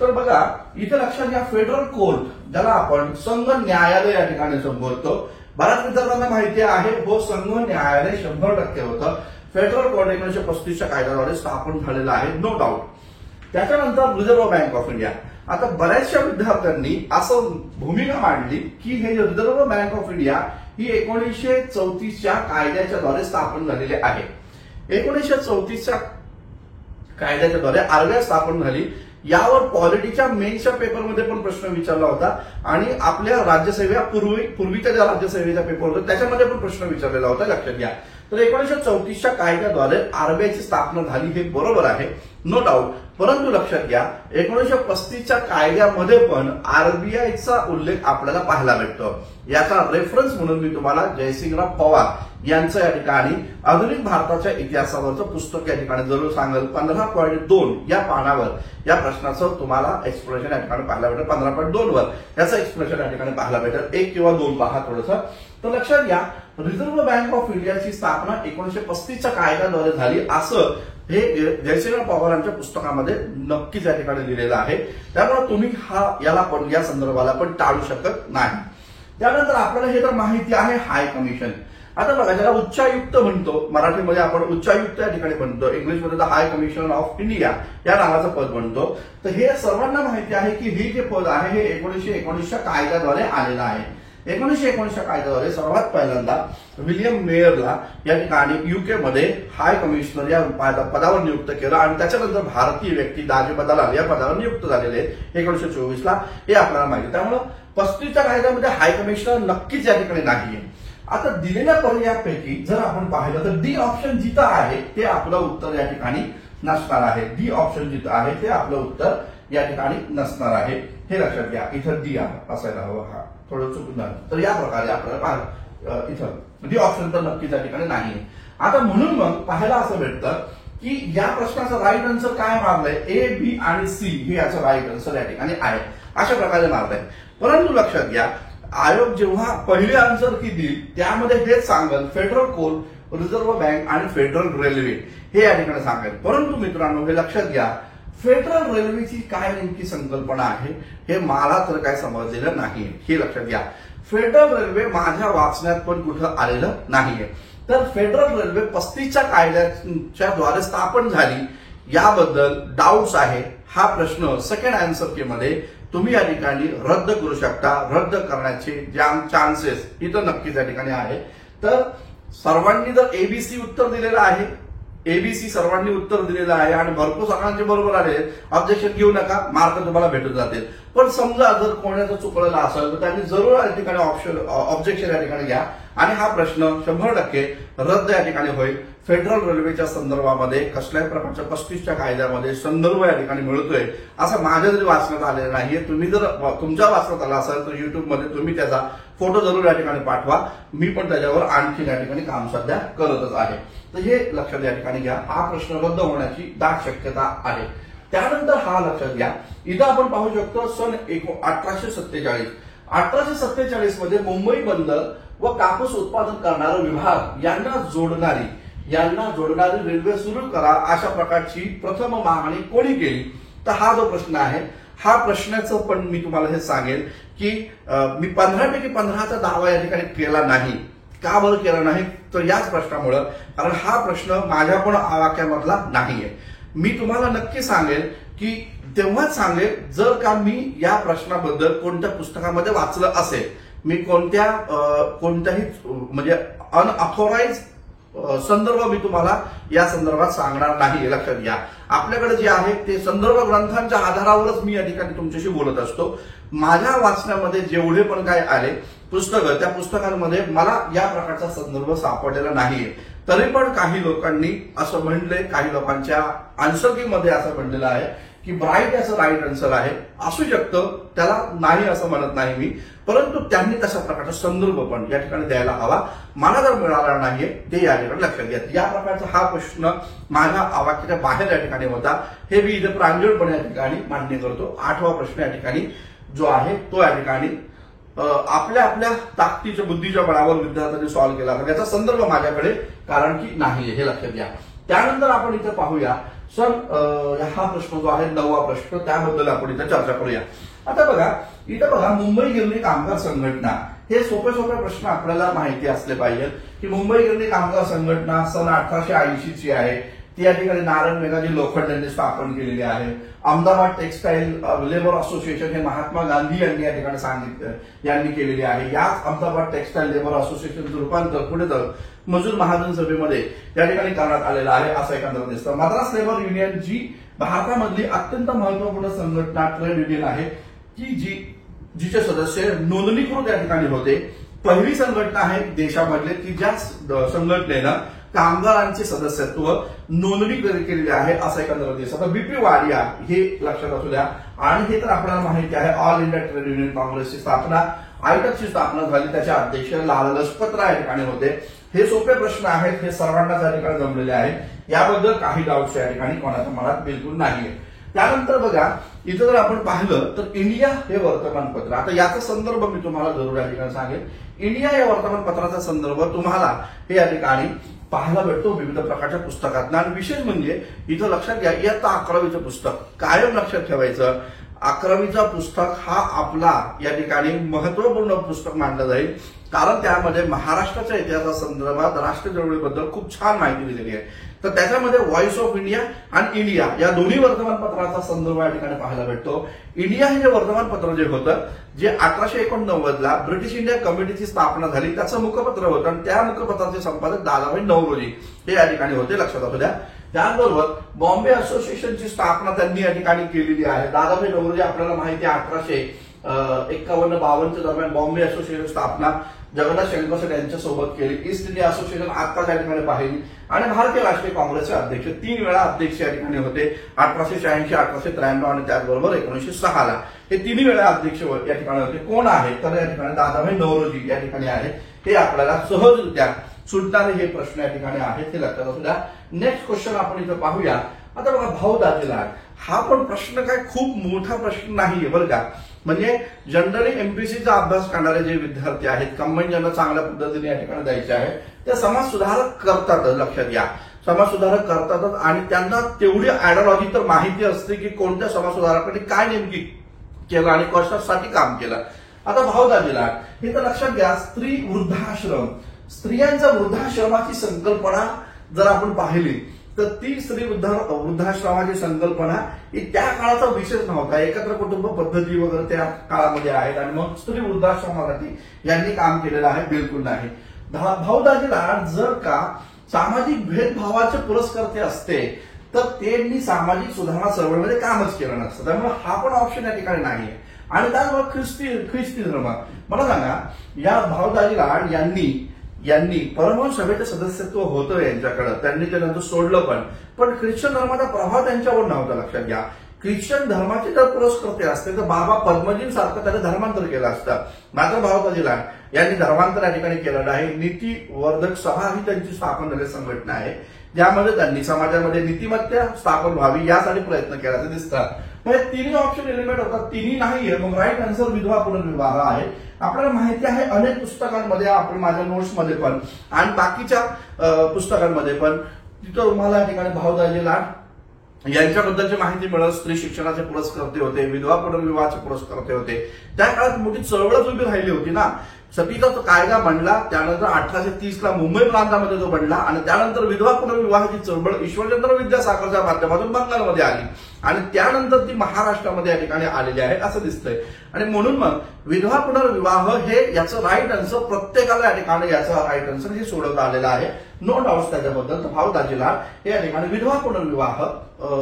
तर बघा इथे लक्षात घ्या, फेडरल कोर्ट ज्याला आपण संघ न्यायालय या ठिकाणी संबोधतो, बऱ्याच विद्यार्थ्यांना माहिती आहे हो संघ न्यायालय 100% होतं. फेडरल कोर्ट 1935च्या कायद्याद्वारे स्थापन झालेलं आहे, नो डाऊट. त्याच्यानंतर रिझर्व्ह बँक ऑफ इंडिया. आता बऱ्याचशा विद्यार्थ्यांनी असं भूमिका मांडली की हे रिझर्व्ह बँक ऑफ इंडिया ही 1934च्या कायद्याच्या द्वारे स्थापन झालेली आहे. 1934च्या कायद्याच्या द्वारे आरबीआय स्थापन झाली. यावर पॉलिटीच्या मेन्सच्या पेपरमध्ये पण प्रश्न विचारला होता आणि आपल्या राज्यसेवा पूर्वीच्या ज्या राज्यसेवेचा पेपर होता त्याच्यामध्ये पण प्रश्न विचारलेला होता, लक्षात घ्या. तर 1934च्या कायद्याद्वारे आरबीआयची स्थापना झाली हे बरोबर आहे, नो डाऊट. परंतु लक्षात घ्या 1935च्या कायद्यामध्ये पण आरबीआयचा उल्लेख आपल्याला पाहायला भेटतो. याचा रेफरन्स म्हणून मी तुम्हाला जयसिंगराव पवार यांचं या ठिकाणी आधुनिक भारताच्या इतिहासावरचं पुस्तक या ठिकाणी जरूर सांगेल. 15.2 या पानावर या प्रश्नाचं तुम्हाला एक्सप्लेनेशन या ठिकाणी पाहायला भेटेल. 15.2 वर याचं एक्सप्लेनेशन या ठिकाणी पाहायला भेटेल. 1 किंवा 2 पहा थोडंसं. तर लक्षात घ्या, रिझर्व्ह बँक ऑफ इंडियाची स्थापना 1935च्या कायद्याद्वारे झाली असं हे जयसिंगराव पवार यांच्या पुस्तकामध्ये नक्कीच या ठिकाणी लिहिलेलं आहे. त्यामुळे तुम्ही याला पण या संदर्भाला पण टाळू शकत नाही. त्यानंतर आपल्याला हे तर माहिती आहे हाय कमिशन. आता बघा, ज्याला उच्चायुक्त म्हणतो, मराठीमध्ये आपण उच्चायुक्त या ठिकाणी म्हणतो, इंग्लिशमध्ये हाय कमिशनर ऑफ इंडिया या नावाचं पद म्हणतो. तर हे सर्वांना माहिती आहे की हे जे पद आहे हे 1919च्या कायद्याद्वारे आलेलं आहे. 1919च्या कायद्याद्वारे सर्वात पहिल्यांदा विलियम मेयरला या ठिकाणी युके मध्ये हाय कमिशनर या पदावर नियुक्त केलं आणि त्याच्यानंतर भारतीय व्यक्ती दाजी दलाल या पदावर नियुक्त झालेले 1924ला हे आपल्याला माहिती. त्यामुळे 35च्या कायद्यामध्ये हाय कमिशनर नक्कीच या ठिकाणी नाहीये. आता दिलेल्या पर्यायापैकी जर आपण पाहिलं तर डी ऑप्शन जिथं आहे ते आपलं उत्तर या ठिकाणी नसणार आहे. डी ऑप्शन जिथं आहे ते आपलं उत्तर या ठिकाणी नसणार आहे, हे लक्षात घ्या. इथं डी असायला हवं, हा थोडं चुकून झालं. तर या प्रकारे आपल्याला इथं डी ऑप्शन तर नक्कीच या ठिकाणी नाहीये. आता म्हणून मग पाहायला असं भेटतं की या प्रश्नाचं राईट आन्सर काय मारलंय, ए, बी आणि सी हे याचं राईट आन्सर या ठिकाणी आहे अशा प्रकारे मारलंय. परंतु लक्षात घ्या, आयोग जेव्हा पहिले आन्सर की देईल त्यामध्ये हेच सांगेल फेडरल कोर्ट, रिझर्व्ह बँक आणि फेडरल रेल्वे हे या ठिकाणी सांगेल. परंतु मित्रांनो हे लक्षात घ्या, फेडरल रेल्वेची काय नेमकी संकल्पना आहे हे मला तर काय समजलेलं नाही, हे लक्षात घ्या. फेडरल रेल्वे माझ्या वाचण्यात पण कुठं आलेलं नाहीये. तर फेडरल रेल्वे 35च्या कायद्याच्या द्वारे स्थापन झाली याबद्दल डाऊट्स आहे. हा प्रश्न सेकंड आन्सर की मध्ये तुम्ही या ठिकाणी रद्द करू शकता. रद्द करण्याचे चान्सेस इथं नक्कीच या ठिकाणी आहे. तर सर्वांनी जर एबीसी उत्तर दिलेलं आहे, एबीसी सर्वांनी उत्तर दिलेलं आहे आणि भरपूर सगळ्यांचे बरोबर आले, ऑब्जेक्शन घेऊ नका, मार्क तुम्हाला भेटून जातील. पण समजा जर कोणाचं चुकलेलं असेल तर त्यांनी जरूर या ठिकाणी ऑब्जेक्शन या ठिकाणी घ्या आणि हा प्रश्न 100% रद्द या ठिकाणी होईल. फेडरल रेल्वेच्या संदर्भामध्ये कसल्याही प्रकारच्या 35च्या कायद्यामध्ये संदर्भ या ठिकाणी मिळतोय असं माझ्या जरी वाचण्यात आलेलं नाहीये. तुम्ही जर तुमच्या वाचण्यात आला असेल तर युट्यूबमध्ये तुम्ही त्याचा फोटो जरूर या ठिकाणी पाठवा. मी पण त्याच्यावर आणखी या ठिकाणी काम सध्या करतच आहे. तर हे लक्षात या ठिकाणी घ्या, हा प्रश्न रद्द होण्याची दाट शक्यता आहे. त्यानंतर हा लक्षात घ्या, इथं आपण पाहू शकतो सन 1847 मध्ये मुंबई बंदर व कापूस उत्पादन करणारा विभाग यांना जोडणारी रेल्वे सुरू करा अशा प्रकारची प्रथम मागणी कोणी केली. तर हा जो प्रश्न आहे, हा प्रश्नाचं पण मी तुम्हाला हे सांगेल की मी 15पैकी 15चा दावा या ठिकाणी केला नाही. का बरं केला नाही तर याच प्रश्नामुळे, कारण हा प्रश्न माझ्या पण वाक्यामधला नाहीये. मी तुम्हाला नक्की सांगेल की तेव्हाच सांगेल जर का मी या प्रश्नाबद्दल कोणत्या पुस्तकामध्ये वाचलं असेल. मी कोणत्याही म्हणजे अनऑथोराइज संदर्भ मी तुम्हाला या संदर्भात सांगणार नाही, लक्षात घ्या. आपल्याकडे जे आहे ते संदर्भ ग्रंथांच्या आधारावरच मी या ठिकाणी तुमच्याशी बोलत असतो. माझ्या वाचण्यामध्ये जेवढे पण काय आले पुस्तकं, त्या पुस्तकांमध्ये मला या प्रकारचा संदर्भ सापडलेला नाहीये. तरी पण काही लोकांनी असं म्हणले, काही लोकांच्या आन्सर की मध्ये असं म्हणलेलं आहे की ब्राईट असं राईट आन्सर आहे. असू शकतं, त्याला नाही असं म्हणत नाही मी, परंतु त्यांनी तशा प्रकारचा संदर्भ पण या ठिकाणी द्यायला हवा. मला जर मिळाला नाहीये ते या ठिकाणी लक्षात घ्या. या प्रकारचा हा प्रश्न माझ्या आवाक्याच्या बाहेर या ठिकाणी होता, हे मी इथे प्रांजळपणे या ठिकाणी मान्य करतो. 8वा प्रश्न या ठिकाणी जो आहे तो या ठिकाणी आपल्या ताकदीच्या बुद्धीच्या बळावर विद्यार्थ्यांनी सॉल्व्ह केला, तर याचा संदर्भ माझ्याकडे कारण की नाही, हे लक्षात घ्या. त्यानंतर आपण इथे पाहूया हा प्रश्न जो आहे 9वा प्रश्न, त्याबद्दल आपण इथे चर्चा करूया. आता इथं बघा मुंबई गिरणी कामगार संघटना, हे सोपे प्रश्न आपल्याला माहिती असले पाहिजे की मुंबई गिरणी कामगार संघटना सन 1880 आहे. ती या ठिकाणी नारायण मेघाजी लोखंड यांनी स्थापन केलेली आहे. अहमदाबाद टेक्सटाईल लेबर असोसिएशन हे महात्मा गांधी यांनी या ठिकाणी यांनी केलेली आहे. याच अहमदाबाद टेक्सटाईल लेबर असोसिएशनचं रूपांतर पुढे मजूर महाजन सभेमध्ये या ठिकाणी करण्यात आलेलं आहे असं एकंदर दिसतं. मद्रास लेबर युनियन जी भारतामधली अत्यंत महत्वपूर्ण संघटना ट्रेड युनियन आहे की जिचे सदस्य नोंदणीकृत या ठिकाणी होते. पहिली संघटना आहे देशामधले की ज्या संघटनेनं कामगारांचे सदस्यत्व नोंदणी केलेली आहे असं एकंदर दिसतं. आता बीपी वाडिया हे लक्षात असू द्या. आणि हे तर आपल्याला माहिती आहे ऑल इंडिया ट्रेड युनियन काँग्रेसची स्थापना, आयटकची स्थापना झाली, त्याचे अध्यक्ष लाला लजपत राय या ठिकाणी होते. हे सोपे प्रश्न आहेत, हे सर्वांना या ठिकाणी जमलेले आहेत, याबद्दल काही डाऊट्स या ठिकाणी कोणाच्या मनात बिलकुल नाहीये. त्यानंतर बघा इथं जर आपण पाहिलं तर इंडिया हे वर्तमानपत्र, आता याचा संदर्भ मी तुम्हाला जरूर या ठिकाणी सांगेन. इंडिया या वर्तमानपत्राचा संदर्भ तुम्हाला हे या ठिकाणी पाहायला भेटतो विविध प्रकारच्या पुस्तकात. आणि विशेष म्हणजे इथं लक्षात घ्या, इयत्ता 11वीचं पुस्तक कायम लक्षात ठेवायचं. 11वीचा पुस्तक हा आपला या ठिकाणी महत्वपूर्ण पुस्तक मानलं जाईल, कारण त्यामध्ये महाराष्ट्राच्या इतिहासासंदर्भात राष्ट्र चळवळीबद्दल खूप छान माहिती दिलेली आहे. तर त्याच्यामध्ये व्हॉइस ऑफ इंडिया आणि इंडिया या दोन्ही वर्तमानपत्राचा संदर्भ या ठिकाणी पाहायला भेटतो. इंडिया हे जे वर्तमानपत्र जे होतं, जे 1889ला ब्रिटिश इंडिया कमिटीची स्थापना झाली, त्याचं मुखपत्र होतं आणि त्या मुखपत्राचे संपादक दादाभाई नौरोजी हे या ठिकाणी होते, लक्षात असू द्या. त्याचबरोबर बॉम्बे असोसिएशनची स्थापना त्यांनी या ठिकाणी केलेली आहे. दादाभाई नौरोजी आपल्याला माहिती आहे 1851-52 दरम्यान बॉम्बे असोसिएशन स्थापना जगन्नाथ शंकर यांच्या सोबत केली. ईस्ट इंडिया असोसिएशन आता त्या ठिकाणी पाहिली. आणि भारतीय राष्ट्रीय काँग्रेसचे अध्यक्ष 3 वेळा अध्यक्ष या ठिकाणी होते, 1886, 1893 आणि त्याचबरोबर 1906ला हे 3 वेळा अध्यक्ष या ठिकाणी होते. कोण आहे तर या ठिकाणी दादाभाई नौरोजी या ठिकाणी आहे. हे आपल्याला सहजरित्या सुटणारे हे प्रश्न या ठिकाणी आहेत, हे लक्षात असू द्या. नेक्स्ट क्वेश्चन आपण इथं पाहूया. आता बघा भाऊ दाजीलाड, हा पण प्रश्न काय खूप मोठा प्रश्न नाहीये बरं का. म्हणजे जनरली एमपीसीचा अभ्यास करणारे जे विद्यार्थी आहेत, कंबाईन ज्यांना चांगल्या पद्धतीने या ठिकाणी द्यायचे आहे, ते समाज सुधारक करतातच, लक्षात घ्या. समाज सुधारक करतातच आणि त्यांना तेवढी आयडिओलॉजी तर माहिती असते की कोणत्या समाज सुधारकाने काय नेमकी केलं आणि कशासाठी काम केलं. आता भाऊ दाजीलाड हे तर लक्षात घ्या. स्त्री वृद्धाश्रम, स्त्रियांच्या वृद्धाश्रमाची संकल्पना जर आपण पाहिली तर ती स्त्री वृद्धाश्रमाची संकल्पना ही त्या काळाचा विशेष नव्हता. एकत्र कुटुंब पद्धती वगैरे त्या काळामध्ये आहेत आणि मग स्त्री वृद्धाश्रमासाठी यांनी काम केलेलं आहे, बिलकुल नाही. भाऊ दाजी लाड जर का सामाजिक भेदभावाचे पुरस्कर्ते असते तर त्यांनी सामाजिक सुधारणा चळवळीमध्ये कामच केलं नसतं. त्यामुळे हा पण ऑप्शन या ठिकाणी नाहीये. आणि त्याचबरोबर ख्रिस्ती धर्म, मला सांगा, या भाऊ दाजी लाड यांनी परमहंस सभेचं सदस्यत्व होतं यांच्याकडे, त्यांनी ते नंतर सोडलं पण ख्रिश्चन धर्माचा प्रभाव त्यांच्यावर नव्हता. लक्षात घ्या, ख्रिश्चन धर्माचे जर पुरस्कर्ते असते तर बाबा पद्मजींसारखं त्याने धर्मांतर केलं असतं. मात्र भाऊ दाजी लाड यांनी धर्मांतर या ठिकाणी केलेलं आहे. नीतिवर्धक सभा ही त्यांची स्थापन झालेली संघटना आहे, ज्यामध्ये त्यांनी समाजामध्ये नीतिमत्ता स्थापन व्हावी यासाठी प्रयत्न केल्याचं दिसतात. म्हणजे तिन्ही ऑप्शन एलिमेंट होतात, तिन्ही नाहीये. मग राईट आन्सर विधवा पुनर्विवाह आहे. आपल्याला माहिती आहे अनेक पुस्तकांमध्ये, आपण माझ्या नोट्समध्ये पण आणि बाकीच्या पुस्तकांमध्ये पण तिथं तुम्हाला या ठिकाणी भाऊ दाजी लाड यांच्याबद्दलची माहिती मिळत. स्त्री शिक्षणाचे पुरस्कर्ते होते, विधवा पुनर्विवाहाचे पुरस्कर्ते होते. त्या काळात मोठी चळवळच उभी राहिली होती ना. सतीचा तो कायदा बनला, त्यानंतर 1830ला मुंबई प्रांतामध्ये तो बनला आणि त्यानंतर विधवा पुनर्विवाहाची चळवळ ईश्वरचंद्र विद्यासागरच्या माध्यमातून बंगालमध्ये आली आणि त्यानंतर ती महाराष्ट्रामध्ये या ठिकाणी आलेली आहे असं दिसतंय. आणि म्हणून मग विधवा पुनर्विवाह हे याचं राईट आन्सर, प्रत्येकाला या ठिकाणी याचं राईट आन्सर हे सोडवता आलेलं आहे. नो डाऊट त्याच्याबद्दल. तर भाऊ दाजी लाड हे या ठिकाणी विधवा पुनर्विवाह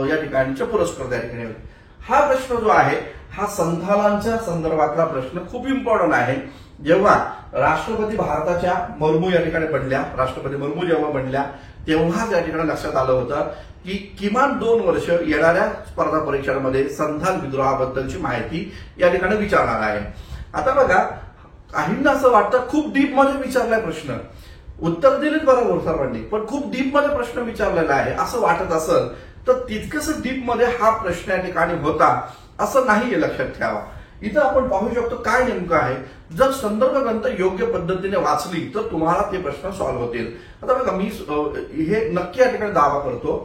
या ठिकाणचे पुरस्कर्ते या ठिकाणी. हा प्रश्न जो आहे हा संथालांच्या संदर्भातला प्रश्न खूप इम्पॉर्टंट आहे. जेव्हा राष्ट्रपती भारताच्या मुर्मू या ठिकाणी बनल्या, राष्ट्रपती मुर्मू जेव्हा बनल्या तेव्हाच या ठिकाणी लक्षात आलं होतं की किमान 2 वर्ष येणाऱ्या स्पर्धा परीक्षांमध्ये संथाल विद्रोहाबद्दलची माहिती या ठिकाणी विचारणार आहे. आता बघा, काहींना असं वाटतं खूप डीप मध्ये विचारलाय प्रश्न, उत्तर दिलेच बरोबर सर्वांनी, पण खूप डीप मध्ये प्रश्न विचारलेला आहे असं वाटत असेल तर तितकंच डीप मध्ये हा प्रश्न या ठिकाणी होता असं नाहीये, लक्षात ठेवा. इथं आपण पाहू शकतो काय नेमकं आहे. जर संदर्भ ग्रंथ योग्य पद्धतीने वाचली तर तुम्हाला ते प्रश्न सॉल्व्ह होतील. आता बघा, मी हे नक्की या ठिकाणी दावा करतो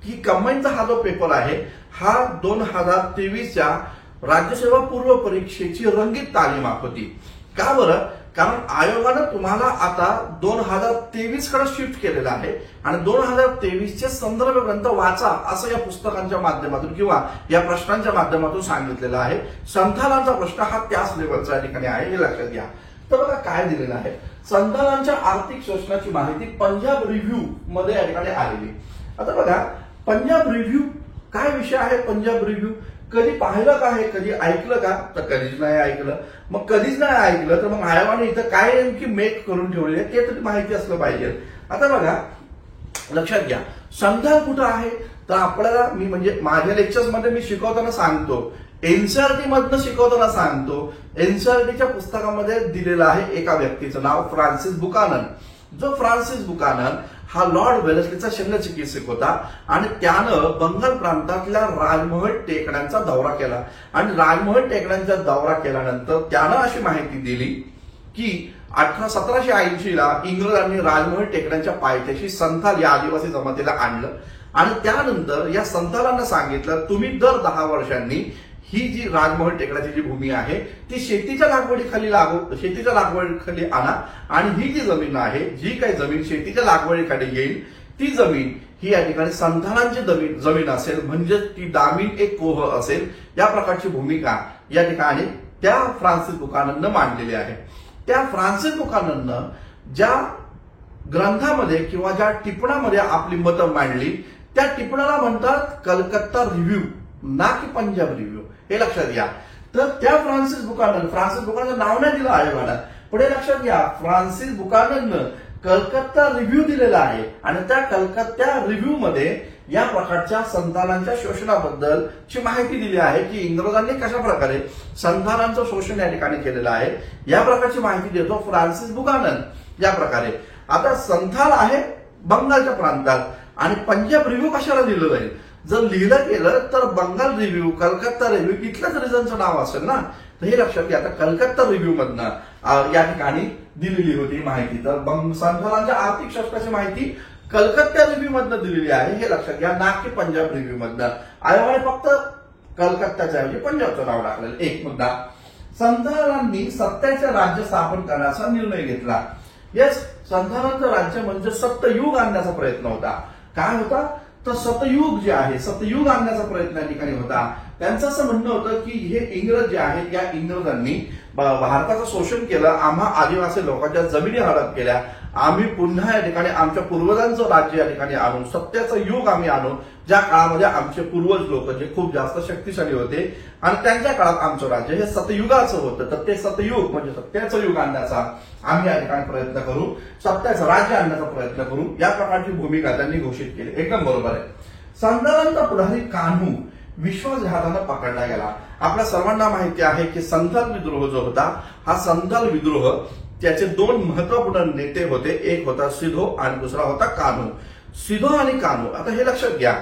की कंबाईनचा हा जो पेपर आहे हा 2023च्या राज्यसेवा पूर्व परीक्षेची रंगीत तालीमात होती. का बरं? कारण आयोगानं तुम्हाला आता 2023 कडे शिफ्ट केलेलं आहे आणि 2023चे संदर्भ ग्रंथ वाचा असं या पुस्तकांच्या माध्यमातून किंवा या प्रश्नांच्या माध्यमातून सांगितलेलं आहे. संथालांचा प्रश्न हा त्याच लेवलचा या ठिकाणी आहे, हे लक्षात घ्या. तर बघा काय दिलेलं आहे. संथालांच्या आर्थिक शोषणाची माहिती पंजाब रिव्ह्यू मध्ये या ठिकाणी आलेली. आता बघा, पंजाब रिव्ह्यू काय विषय आहे. पंजाब रिव्ह्यू कधी पाहिलं का हे, कधी ऐकलं का? तर कधीच नाही ऐकलं. मग कधीच नाही ऐकलं तर मग आयोगाने इथं काय नेमकी मेक करून ठेवली आहे ते तरी माहिती असलं पाहिजे. आता बघा, लक्षात घ्या, संथाल कुठं आहे तर आपल्याला मी म्हणजे माझ्या लेक्चर्समध्ये मी शिकवताना सांगतो, एनसीईआरटी मधनं शिकवताना सांगतो. एनसीईआरटीच्या पुस्तकामध्ये दिलेलं आहे एका व्यक्तीचं नाव फ्रान्सिस बुकानन. जो फ्रान्सिस बुकानन हा लॉर्ड वेलेस्लीचा शल्यचिकित्सक होता आणि त्यानं बंगाल प्रांतातल्या राजमहल टेकड्यांचा दौरा केला आणि राजमहल टेकड्यांचा दौरा केल्यानंतर त्यानं अशी माहिती दिली की 1780ला इंग्रजांनी राजमहल टेकड्यांच्या पायथ्याशी संथाल या आदिवासी जमातीला आणलं आणि त्यानंतर या संथालांना सांगितलं तुम्ही दर 10 वर्षांनी ही जी राजमहल टेकड्याची जी भूमी आहे ती शेतीच्या लागवडीखाली आणा आणि ही जी जमीन आहे, जी काही जमीन शेतीच्या लागवडीखाली येईल ती जमीन ही या ठिकाणी संथालांची जमीन असेल, म्हणजे ती दामीन एक कोह असेल. या प्रकारची भूमिका या ठिकाणी त्या फ्रान्सिस बुकानननं मांडलेली आहे. त्या फ्रान्सिस बुकानननं ज्या ग्रंथामध्ये किंवा ज्या टिपणामध्ये आपली मतं मांडली त्या टिपणाला म्हणतात कलकत्ता रिव्ह्यू, ना की पंजाब रिव्ह्यू, हे लक्षात घ्या. तर त्या फ्रान्सिस बुकानन नाव नाही दिलं आयोगानं, पण हे लक्षात घ्या, फ्रान्सिस बुकानननं कलकत्ता रिव्ह्यू दिलेला आहे आणि त्या कलकत्ता रिव्ह्यू मध्ये या प्रकारच्या संथालांच्या शोषणाबद्दलची माहिती दिली आहे की इंग्रजांनी कशा प्रकारे संथालांचं शोषण या ठिकाणी केलेलं आहे. या प्रकारची माहिती देतो फ्रान्सिस बुकानन. या प्रकारे आता संथाल आहे बंगालच्या प्रांतात आणि पंजाब रिव्ह्यू कशाला दिलं जाईल? जर लिहिलं गेलं तर बंगाल रिव्ह्यू, कलकत्ता रिव्ह्यू इथल्याच रिजनचं नाव असेल ना. तर हे लक्षात घ्या. आता कलकत्ता रिव्ह्यू मधनं या ठिकाणी दिलेली होती माहिती. तर संथालांच्या आर्थिक शोषणाची माहिती कलकत्ता रिव्ह्यू मधनं दिलेली आहे, हे लक्षात घ्या, ना की पंजाब रिव्ह्यू मधनं. आयोगाने फक्त कलकत्ताच्या ऐवजी पंजाबचं नाव टाकलेलं. एक मुद्दा, संथालांनी सत्याचे राज्य स्थापन करण्याचा निर्णय घेतला. येस, संथालांचं राज्य म्हणजे सत्ययुग आणण्याचा प्रयत्न होता. काय होता? तर सतयुग जे आहे, सतयुग आणण्याचा प्रयत्न या ठिकाणी होता. त्यांचं असं म्हणणं होतं की हे इंग्रज जे आहेत या इंग्रजांनी भारताचं शोषण केलं, आम्हा आदिवासी लोकांच्या जमिनी हडप केल्या आम्ही पुन्हा या ठिकाणी आमच्या पूर्वजांचं राज्य या ठिकाणी आणू, सत्याचं युग आम्ही आणू, ज्या काळामध्ये आमचे पूर्वज लोक जे खूप जास्त शक्तिशाली होते आणि त्यांच्या काळात आमचं राज्य हे सतयुगाचं होतं, तर ते सतयुग म्हणजे सत्याचं युग आणण्याचा आम्ही या ठिकाणी प्रयत्न करू, सत्याचं राज्य आणण्याचा प्रयत्न करू, या प्रकारची भूमिका त्यांनी घोषित केली. एकदम बरोबर आहे. संथालांचा पुढारी कान्हू विश्वासघातानं पकडला गेला. आपल्या सर्वांना माहिती आहे की संथाल विद्रोह जो होता, हा संथाल विद्रोह त्याचे दोन महत्वपूर्ण नेते होते. एक होता सिधो आणि दुसरा होता कान्हू. सिधो आणि कान्हू, आता हे लक्षात घ्या,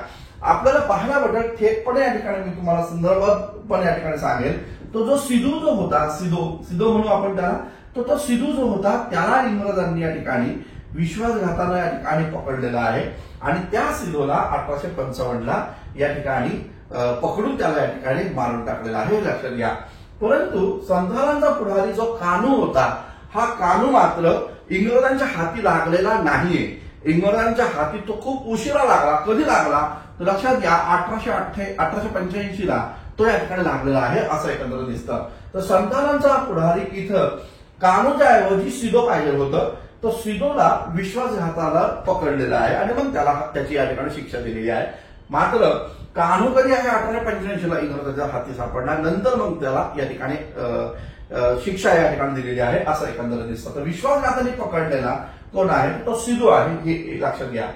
आपल्याला पाहण्याबद्दल थेटपणे या ठिकाणी मी तुम्हाला संदर्भात या ठिकाणी सांगेल. तो जो सिधो जो होता, सिधो म्हणून आपण त्याला, तो सिधो जो होता त्याला इंग्रजांनी या ठिकाणी विश्वासघातानं या ठिकाणी पकडलेला आहे आणि त्या सिधोला 1855 या ठिकाणी पकडून त्याला या ठिकाणी मारून टाकलेला आहे, लक्षात घ्या. परंतु संथालांचा पुढारी जो कान्हू होता, हा कान्हू मात्र इंग्रजांच्या हाती लागलेला नाहीये. इंग्रजांच्या हाती तो खूप उशिरा लागला. कधी लागला तर लक्षात घ्या, 1885 ला तो या ठिकाणी लागलेला आहे असं एकंदर दिसतं. तर संथालांचा पुढारी इथं कान्हूच्या ऐवजी सिधो पाहिजे होतं, तो सिधोला विश्वासघाताला पकडलेला आहे आणि मग त्याला त्याची या ठिकाणी शिक्षा दिलेली आहे. मात्र कान्हू कधी आहे 1885 ला इंग्रजांच्या हाती सापडला, नंतर मग त्याला या ठिकाणी शिक्षा या ठिकाणी दिलेली आहे असं एकंदर दिसतं. तर विश्वासघाताने पकडलेला कोण आहे, तो सिधो आहे, हे लक्षात घ्या.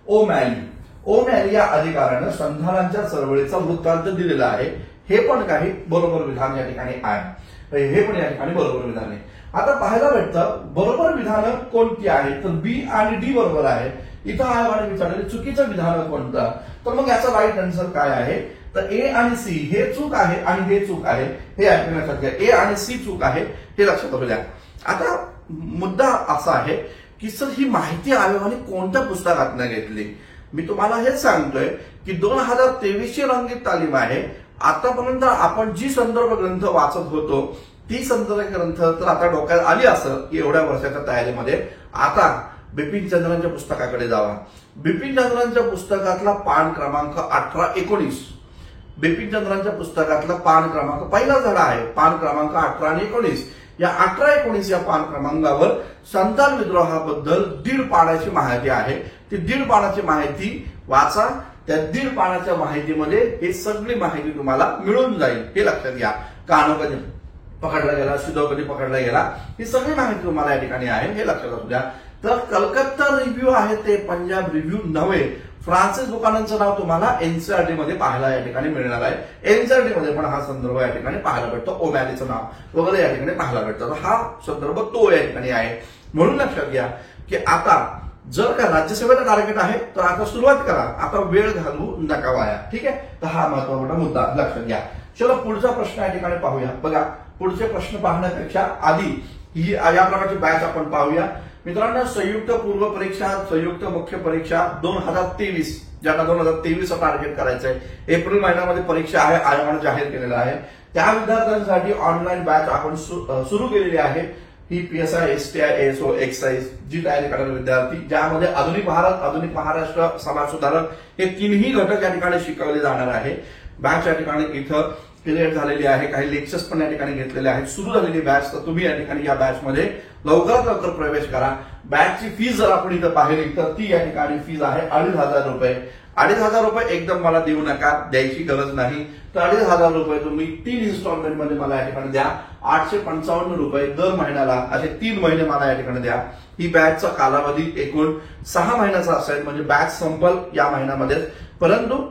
ओमॅली या अधिकाऱ्यानं संथालांच्या चळवळीचा वृत्तांत दिलेला आहे. हे पण काही बरोबर विधान या ठिकाणी आहे, हे पण या ठिकाणी बरोबर विधान आहे. आता पाहायला भेटतं बरोबर विधानं कोणती आहेत, तर बी आणि डी बरोबर आहे. इथं आयोगाने विचारलेलं चुकीचं विधान कोणतं, तर मग याचा राईट आन्सर काय आहे, तर ए आणि सी हे चूक आहे आणि हे चूक आहे, हे लक्षात घ्या. ए आणि सी चूक आहे, हे लक्षात असू द्या. आता मुद्दा असा आहे की सर ही माहिती आयोगाने कोणत्या पुस्तकातनं घेतली. मी तुम्हाला हेच सांगतोय की 2023 ची रंगीत तालीम आहे. आतापर्यंत आपण जी संदर्भ ग्रंथ वाचत होतो ती संदर्भ ग्रंथ तर आता डोक्यात आली असं की एवढ्या वर्षाच्या तयारीमध्ये आता बिपिन चंद्रांच्या पुस्तकाकडे जावा. बिपिन चंद्रांच्या पुस्तकातला पान क्रमांक 18-19, बिपिन चंद्रांच्या पुस्तकातला पान क्रमांक पहिला धडा आहे, पान क्रमांक 18 आणि 19. या 18-19 या पान क्रमांकावर संथाल विद्रोहाबद्दल 1.5 पानाची माहिती आहे. ती 1.5 पानाची माहिती वाचा. त्या 1.5 पानाच्या माहितीमध्ये हे सगळी माहिती तुम्हाला मिळून जाईल, हे लक्षात घ्या. कान्हू कधी पकडला गेला, सिधो कधी पकडला गेला, ही सगळी माहिती तुम्हाला या ठिकाणी आहे, हे लक्षात असू द्या. तर कलकत्ता रिव्ह्यू आहे ते पंजाब रिव्ह्यू नव्हे. फ्रान्सिस बुकाननचं नाव तुम्हाला एनसीआरटी मध्ये पाहायला या ठिकाणी मिळणार आहे. एनसीआरटी मध्ये पण हा संदर्भ या ठिकाणी पाहायला भेटतो. ओमॅलीचं नाव वगैरे या ठिकाणी पाहायला भेटतं. तर हा संदर्भ तो या ठिकाणी आहे. म्हणून लक्षात घ्या की आता जर का राज्यसेवेचा टार्गेट आहे तर आता सुरुवात करा, आता वेळ घालवू नका वाया. ठीक आहे, तर हा महत्त्वाचा मुद्दा लक्षात घ्या. चलो पुढचा प्रश्न या ठिकाणी पाहूया. बघा, पुढचे प्रश्न पाहण्यापेक्षा आधी ही या प्रकारची बॅच आपण पाहूया. मित्रांनो, संयुक्त पूर्व परीक्षा, संयुक्त मुख्य परीक्षा 2023, ज्यांना 2023 टार्गेट करायचं आहे, एप्रिल महिन्यामध्ये परीक्षा आहे, आयोगाने जाहीर केलेला आहे. त्या विद्यार्थ्यांसाठी ऑनलाईन बॅच आपण सुरू केलेली आहे. ही PSI, STI, ASO, एक्साइज जी तयारी करणारे विद्यार्थी, ज्यामध्ये आधुनिक भारत, आधुनिक महाराष्ट्र, समाज सुधारक हे तिन्ही घटक या ठिकाणी शिकवले जाणार आहे. बॅच या ठिकाणी इथं क्लिअर झालेली आहे. काही लेक्चर्स पण या ठिकाणी घेतलेले आहेत. सुरू झालेली बॅच, तर तुम्ही या ठिकाणी या बॅच मध्ये लवकरात लवकर प्रवेश करा. बॅचची फीस जर आपण इथं पाहिली तर ती या ठिकाणी फीस आहे 2,500 रुपये. 2,500 रुपये एकदम मला देऊ नका, द्यायची गरज नाही. तर 2,500 रुपये तुम्ही 3 इन्स्टॉलमेंट मध्ये मला या ठिकाणी द्या. 855 रुपये दर महिन्याला, असे 3 महिने मला या ठिकाणी द्या. ही बॅचचा कालावधी एकूण 6 महिन्याचा असेल, म्हणजे बॅच संपल या महिन्यामध्ये. परंतु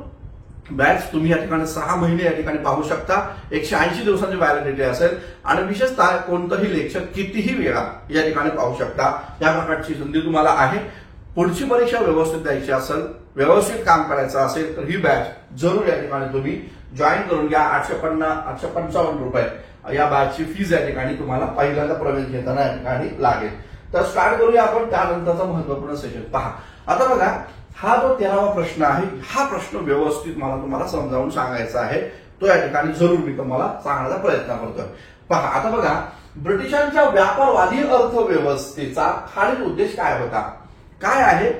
बॅच तुम्ही या ठिकाणी 6 महिने या ठिकाणी पाहू शकता. 180 दिवसांची व्हॅलिडिटी असेल आणि विशेषतः कोणतंही लेक्चर कितीही वेळा या ठिकाणी पाहू शकता. या प्रकारची संधी तुम्हाला आहे. पुढची परीक्षा व्यवस्थित द्यायची असेल, व्यवस्थित काम करायचं असेल तर ही बॅच जरूर या ठिकाणी तुम्ही जॉईन करून घ्या. 855 रुपये या बॅचची फीज या ठिकाणी तुम्हाला पहिल्यांदा प्रवेश घेताना या ठिकाणी लागेल. तर स्टार्ट करूया आपण त्यानंतरचा महत्वपूर्ण सेशन. पहा, आता बघा, हा जो 13वा प्रश्न आहे, हा प्रश्न व्यवस्थित मला तुम्हाला समजावून सांगायचा आहे. तो या ठिकाणी जरूर मी तुम्हाला सांगण्याचा प्रयत्न करतोय. पहा, आता बघा, ब्रिटिशांच्या व्यापारवादी अर्थव्यवस्थेचा खालील उद्देश काय होता? काय आहे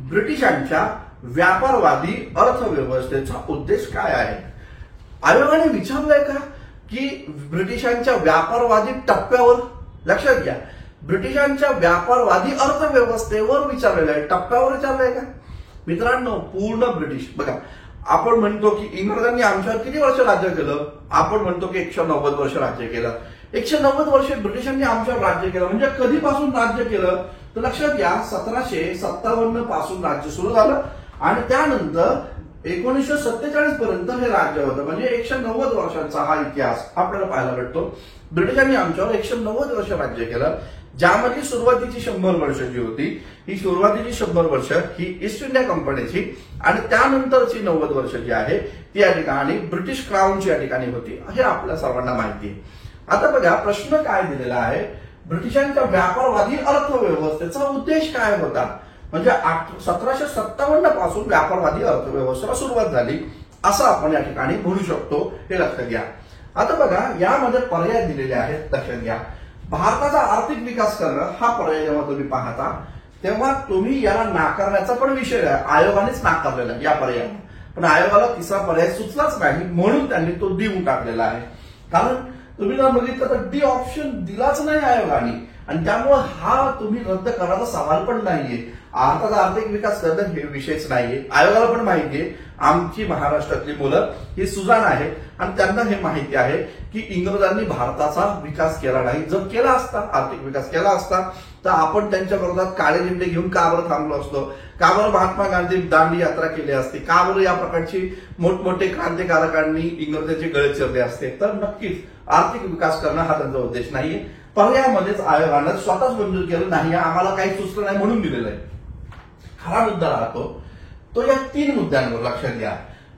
ब्रिटिशांच्या व्यापारवादी अर्थव्यवस्थेचा उद्देश काय आहे? आयोगाने विचारलंय का की ब्रिटिशांच्या व्यापारवादी टप्प्यावर, लक्षात घ्या, ब्रिटिशांच्या व्यापारवादी अर्थव्यवस्थेवर विचारलेलं आहे, टप्प्यावर विचारलंय का मित्रांनो? पूर्ण ब्रिटिश बघा, आपण म्हणतो की इंग्रजांनी आमच्यावर किती वर्ष राज्य केलं? आपण म्हणतो की 190 वर्ष राज्य केलं. 190 वर्ष ब्रिटिशांनी आमच्यावर राज्य केलं म्हणजे कधीपासून राज्य केलं? तर लक्षात घ्या, 1757 पासून राज्य सुरू झालं आणि त्यानंतर 1947 पर्यंत हे राज्य होतं. म्हणजे 190 वर्षांचा हा इतिहास आपल्याला पाहायला भेटतो. ब्रिटिशांनी आमच्यावर 190 वर्ष राज्य केलं, ज्यामध्ये सुरुवातीची 100 वर्ष जी होती, ही सुरुवातीची 100 वर्ष ही ईस्ट इंडिया कंपनीची आणि त्यानंतरची 90 वर्ष जी आहे ती या ठिकाणी ब्रिटिश क्राऊनची या ठिकाणी होती, हे आपल्या सर्वांना माहिती आहे. आता बघा, प्रश्न काय दिलेला आहे, ब्रिटिशांच्या व्यापारवादी अर्थव्यवस्थेचा उद्देश काय होता? म्हणजे 1757 पासून व्यापारवादी अर्थव्यवस्थेला सुरुवात झाली असं आपण या ठिकाणी म्हणू शकतो, हे लक्षात घ्या. आता बघा, यामध्ये पर्याय दिलेले आहेत, लक्षात घ्या. भारताचा आर्थिक विकास करणं हा पर्याय जेव्हा तुम्ही पाहता तेव्हा तुम्ही याला नाकारण्याचा पण विषय आहे. आयोगानेच नाकारलेला या पर्यायाला, पण आयोगाला तिसरा पर्याय सुचलाच नाही म्हणून त्यांनी तो देऊन टाकलेला आहे. कारण तुम्ही जर बघितलं तर डी ऑप्शन दिलाच नाही आयोगाने आणि त्यामुळे हा तुम्ही रद्द करायचा सवाल पण नाहीये. भारताचा आर्थिक विकास करणं हे विषयच नाहीये. आयोगाला पण माहितीये आमची महाराष्ट्रातली मुलं ही सुजाण आहेत आणि त्यांना हे माहिती आहे की इंग्रजांनी भारताचा विकास केला नाही. जर केला असता, आर्थिक विकास केला असता, तर आपण त्यांच्या विरोधात काळे झेंडे घेऊन का बरं थांबलो असतो? का बरं महात्मा गांधी दांडी यात्रा केली असती? का बरं या प्रकारची मोठमोठे क्रांतिकारकांनी इंग्रजांचे गळे चिरले असते? तर नक्कीच आर्थिक विकास करणं हा त्यांचा उद्देश नाहीये. पर्यायामध्येच आयोगानं स्वतःच मंजूर केलं नाही, आम्हाला काही सुचलं नाही म्हणून दिलेलं आहे. खरा मुद्दा राहतो तो या 3 मुद्द्यांवर, लक्षात घ्या.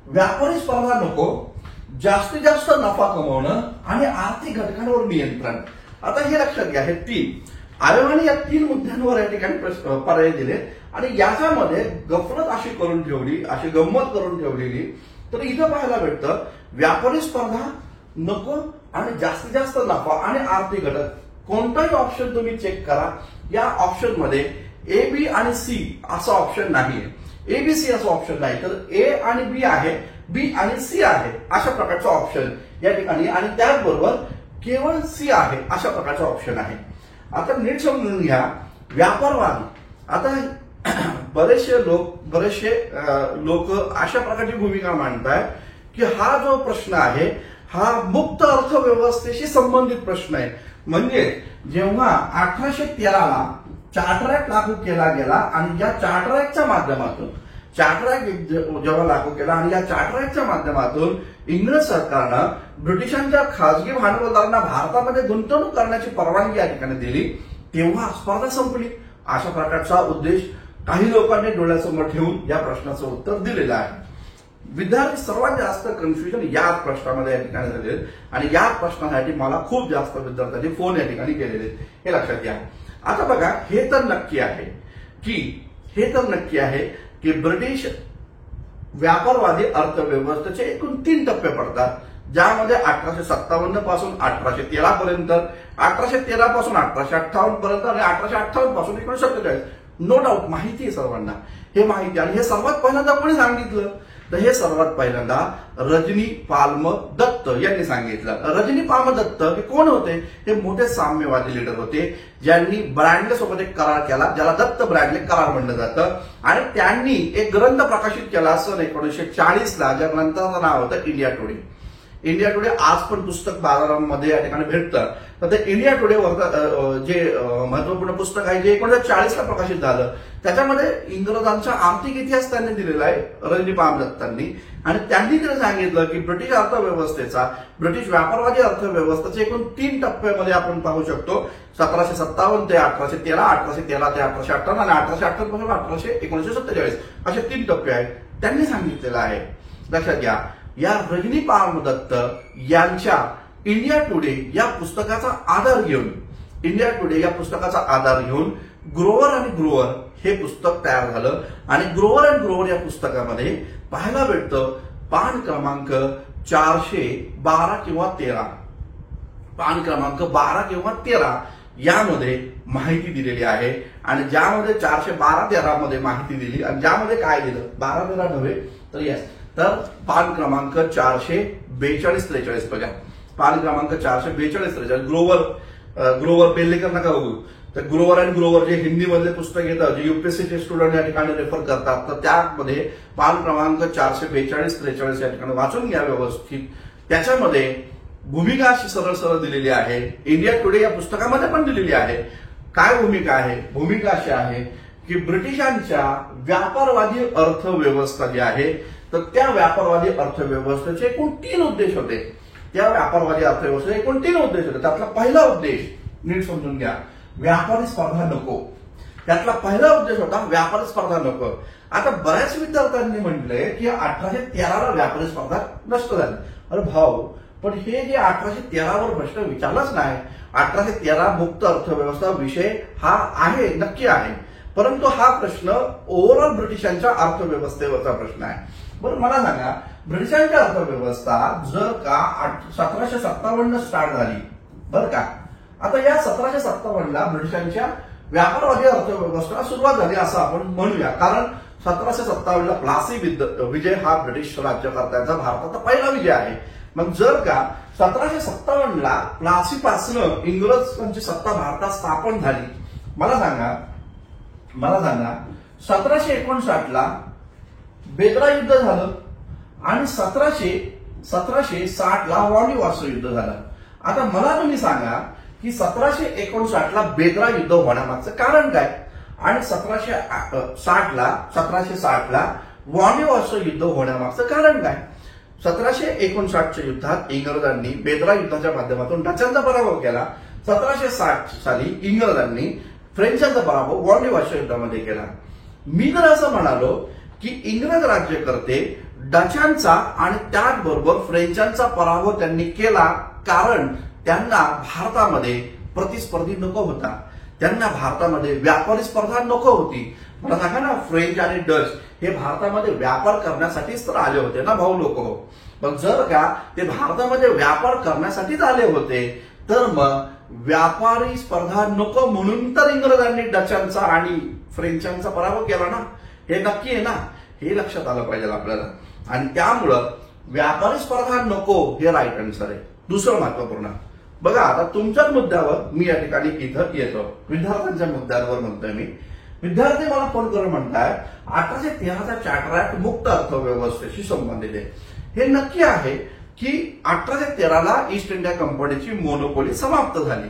व्यापारी स्पर्धा नको, जास्तीत जास्त नफा कमवणं आणि आर्थिक घटकांवर नियंत्रण. आता हे लक्षात घ्या, हे 3 आयोगाने या 3 मुद्द्यांवर या ठिकाणी पर्याय दिले आणि याच्यामध्ये गफलत अशी करून ठेवली, अशी गंमत करून ठेवलेली. तर इथं पाहायला भेटतं व्यापारी स्पर्धा नको आणि जास्तीत जास्त नफा आणि आर्थिक घटक. कोणताही ऑप्शन तुम्ही चेक करा, या ऑप्शन मध्ये ए, बी आणि सी असं ऑप्शन नाहीये. ए, बी, सी असं ऑप्शन नाही, तर ए आणि बी आहे, बी आणि सी आहे अशा प्रकारचं ऑप्शन या ठिकाणी आणि त्याचबरोबर केवळ सी आहे अशा प्रकारचं ऑप्शन आहे. आता नीट समजून घ्या, व्यापारवादी. आता बरेचसे लोक अशा प्रकारची भूमिका मांडतायत की हा जो प्रश्न आहे हा मुक्त अर्थव्यवस्थेशी संबंधित प्रश्न आहे. म्हणजे जेव्हा 1813ला चार्टर ऍक्ट लागू केला गेला आणि या चार्टर ऍक्टच्या माध्यमातून जेव्हा लागू केला आणि या चार्टर ऍक्टच्या माध्यमातून इंग्रज सरकारनं ब्रिटिशांच्या खासगी भांडवलदारांना भारतामध्ये गुंतवणूक करण्याची परवानगी या ठिकाणी दिली, तेव्हा स्पर्धा संपली. अशा प्रकारचा उद्देश काही लोकांनी डोळ्यासमोर ठेवून या प्रश्नाचं उत्तर दिलेलं आहे. विद्यार्थी सर्वात जास्त कन्फ्युजन या प्रश्नामध्ये या ठिकाणी झाले आणि या प्रश्नासाठी मला खूप जास्त विद्यार्थ्यांनी फोन या ठिकाणी केलेले, हे लक्षात घ्या. आता बघा, हे तर नक्की आहे की ब्रिटिश व्यापारवादी अर्थव्यवस्थेचे एकूण 3 टप्पे पडतात, ज्यामध्ये 1857 पासून 1813 पर्यंत, 1813 पासून 1858 पर्यंत आणि 1858 पासून 1947. नो डाऊट माहिती आहे सर्वांना, हे माहिती. आणि हे सर्वात पहिल्यांदा कोणी सांगितलं? तर हे सर्वात पहिल्यांदा रजनी पाल्म दत्त यांनी सांगितलं. रजनी पाल्म दत्त हे कोण होते? हे मोठे साम्यवादी लीडर होते, ज्यांनी ब्रॅडले सोबत एक करार केला, ज्याला दत्त ब्रॅडले करार म्हणलं जातं. आणि त्यांनी एक ग्रंथ प्रकाशित केला सन 1940ला, ज्या ग्रंथाचं नाव होतं इंडिया टुडे. इंडिया टुडे आज पण पुस्तक बाजारांमध्ये या ठिकाणी भेटतं. तर ते इंडिया टुडे जे महत्वपूर्ण पुस्तक आहे, जे 1940ला प्रकाशित झालं, त्याच्यामध्ये इंग्रजांचा आर्थिक इतिहास त्यांनी दिलेला आहे रजनी पाल्म दत्तांनी. आणि त्यांनी तिने सांगितलं की ब्रिटिश अर्थव्यवस्थेचा, ब्रिटिश व्यापारवादी अर्थव्यवस्थेचे एकूण 3 टप्प्यामध्ये आपण पाहू शकतो. 1757 ते 1813, 1813 ते 1858 आणि 1858 पासून 1947 असे 3 टप्पे आहेत, त्यांनी सांगितलेलं आहे. लक्षात घ्या, या रजनी पाल्म दत्त यांच्या इंडिया टुडे या पुस्तकाचा आधार घेऊन ग्रोवर आणि ग्रोवर हे पुस्तक तयार झालं. आणि ग्रोवर अँड ग्रोवर या पुस्तकामध्ये पाहायला भेटतं पान क्रमांक 412 किंवा 13, पान क्रमांक 12 किंवा 13 यामध्ये माहिती दिलेली आहे. आणि ज्यामध्ये 412-13 मध्ये माहिती दिली आणि ज्यामध्ये काय दिलं, 12-13 नव्हे तर यस, तर पान क्रमांक 442-43 बघा, पान क्रमांक 442-43. ग्रोवर बेल्लेकर नका बघू, तर ग्रोवर अँड ग्रोवर जे हिंदीमधले पुस्तक येतं, जे युपीएससीचे स्टुडंट या ठिकाणी रेफर करतात, तर त्यामध्ये पान क्रमांक 442-43 या ठिकाणी वाचून घ्या व्यवस्थित. त्याच्यामध्ये भूमिका अशी सरळ सरळ दिलेली आहे. इंडिया टुडे या पुस्तकामध्ये पण दिलेली आहे. काय भूमिका आहे? भूमिका अशी आहे की ब्रिटिशांच्या व्यापारवादी अर्थव्यवस्था जी आहे, तर त्या व्यापारवादी अर्थव्यवस्थेचे एकूण 3 उद्देश होते. त्या व्यापारवादी अर्थव्यवस्थेचे एकूण 3 उद्देश होते. त्यातला पहिला उद्देश नीट समजून घ्या, व्यापारी स्पर्धा नको. त्यातला पहिला उद्देश होता व्यापारी स्पर्धा नको. आता बऱ्याच विद्यार्थ्यांनी म्हटले की 1813ला व्यापारी स्पर्धा नष्ट झाली. अरे भाऊ, पण हे जे 1813 प्रश्न विचारलाच नाही. 1813 मुक्त अर्थव्यवस्था विषय हा आहे, नक्की आहे, परंतु हा प्रश्न ओव्हरऑल ब्रिटिशांच्या अर्थव्यवस्थेवरचा प्रश्न आहे. बरं मला सांगा, ब्रिटिशांची अर्थव्यवस्था जर का 1757 स्टार्ट झाली, बरं का, आता या 1757ला ब्रिटिशांच्या व्यापारवादी अर्थव्यवस्थेला सुरुवात झाली असं आपण म्हणूया. कारण 1757ला प्लासी विजय हा ब्रिटिश राज्यकर्त्यांचा भारताचा पहिला विजय आहे. मग जर का 1757ला प्लासीपासनं इंग्रजांची सत्ता भारतात स्थापन झाली, मला सांगा 1759ला बेदरा युद्ध झालं आणि 1760ला वॉर्निवासो युद्ध झालं. आता मला तुम्ही सांगा की 1759ला बेदरा युद्ध होण्यामागचं कारण काय आणि 1760ला वॉर्निवासो युद्ध होण्यामागचं कारण काय? 1759च्या युद्धात इंग्रजांनी बेदरा युद्धाच्या माध्यमातून डचांचा पराभव केला. 1760 साली इंग्रजांनी फ्रेंचांचा पराभव वॉर्निवासो युद्धामध्ये केला. मी तर असं म्हणालो की इंग्रज राज्यकर्ते डचांचा आणि त्याचबरोबर फ्रेंचांचा पराभव त्यांनी केला कारण त्यांना भारतामध्ये प्रतिस्पर्धी नको होता. त्यांना भारतामध्ये व्यापारी स्पर्धा नको होती. मला सांगा ना, फ्रेंच आणि डच हे भारतामध्ये व्यापार करण्यासाठीच तर आले होते ना भाऊ लोक. मग जर का ते भारतामध्ये व्यापार करण्यासाठीच आले होते, तर मग व्यापारी स्पर्धा नको म्हणून तर इंग्रजांनी डचांचा आणि फ्रेंचांचा पराभव केला ना. हे नक्की आहे ना, हे लक्षात आलं पाहिजे आपल्याला. आणि त्यामुळं व्यापारी स्पर्धा नको हे राईट आन्सर आहे. दुसरं महत्वपूर्ण बघा, आता तुमच्याच मुद्द्यावर मी या ठिकाणी इथं येतो, विद्यार्थ्यांच्या मुद्द्यांवर म्हणतोय मी. विद्यार्थी मला फोन करून म्हणताय 1813चा चार्टर ऍक्ट मुक्त अर्थव्यवस्थेशी संबंधित आहे. हे नक्की आहे की 1813ला ईस्ट इंडिया कंपनीची मोनोपोली समाप्त झाली.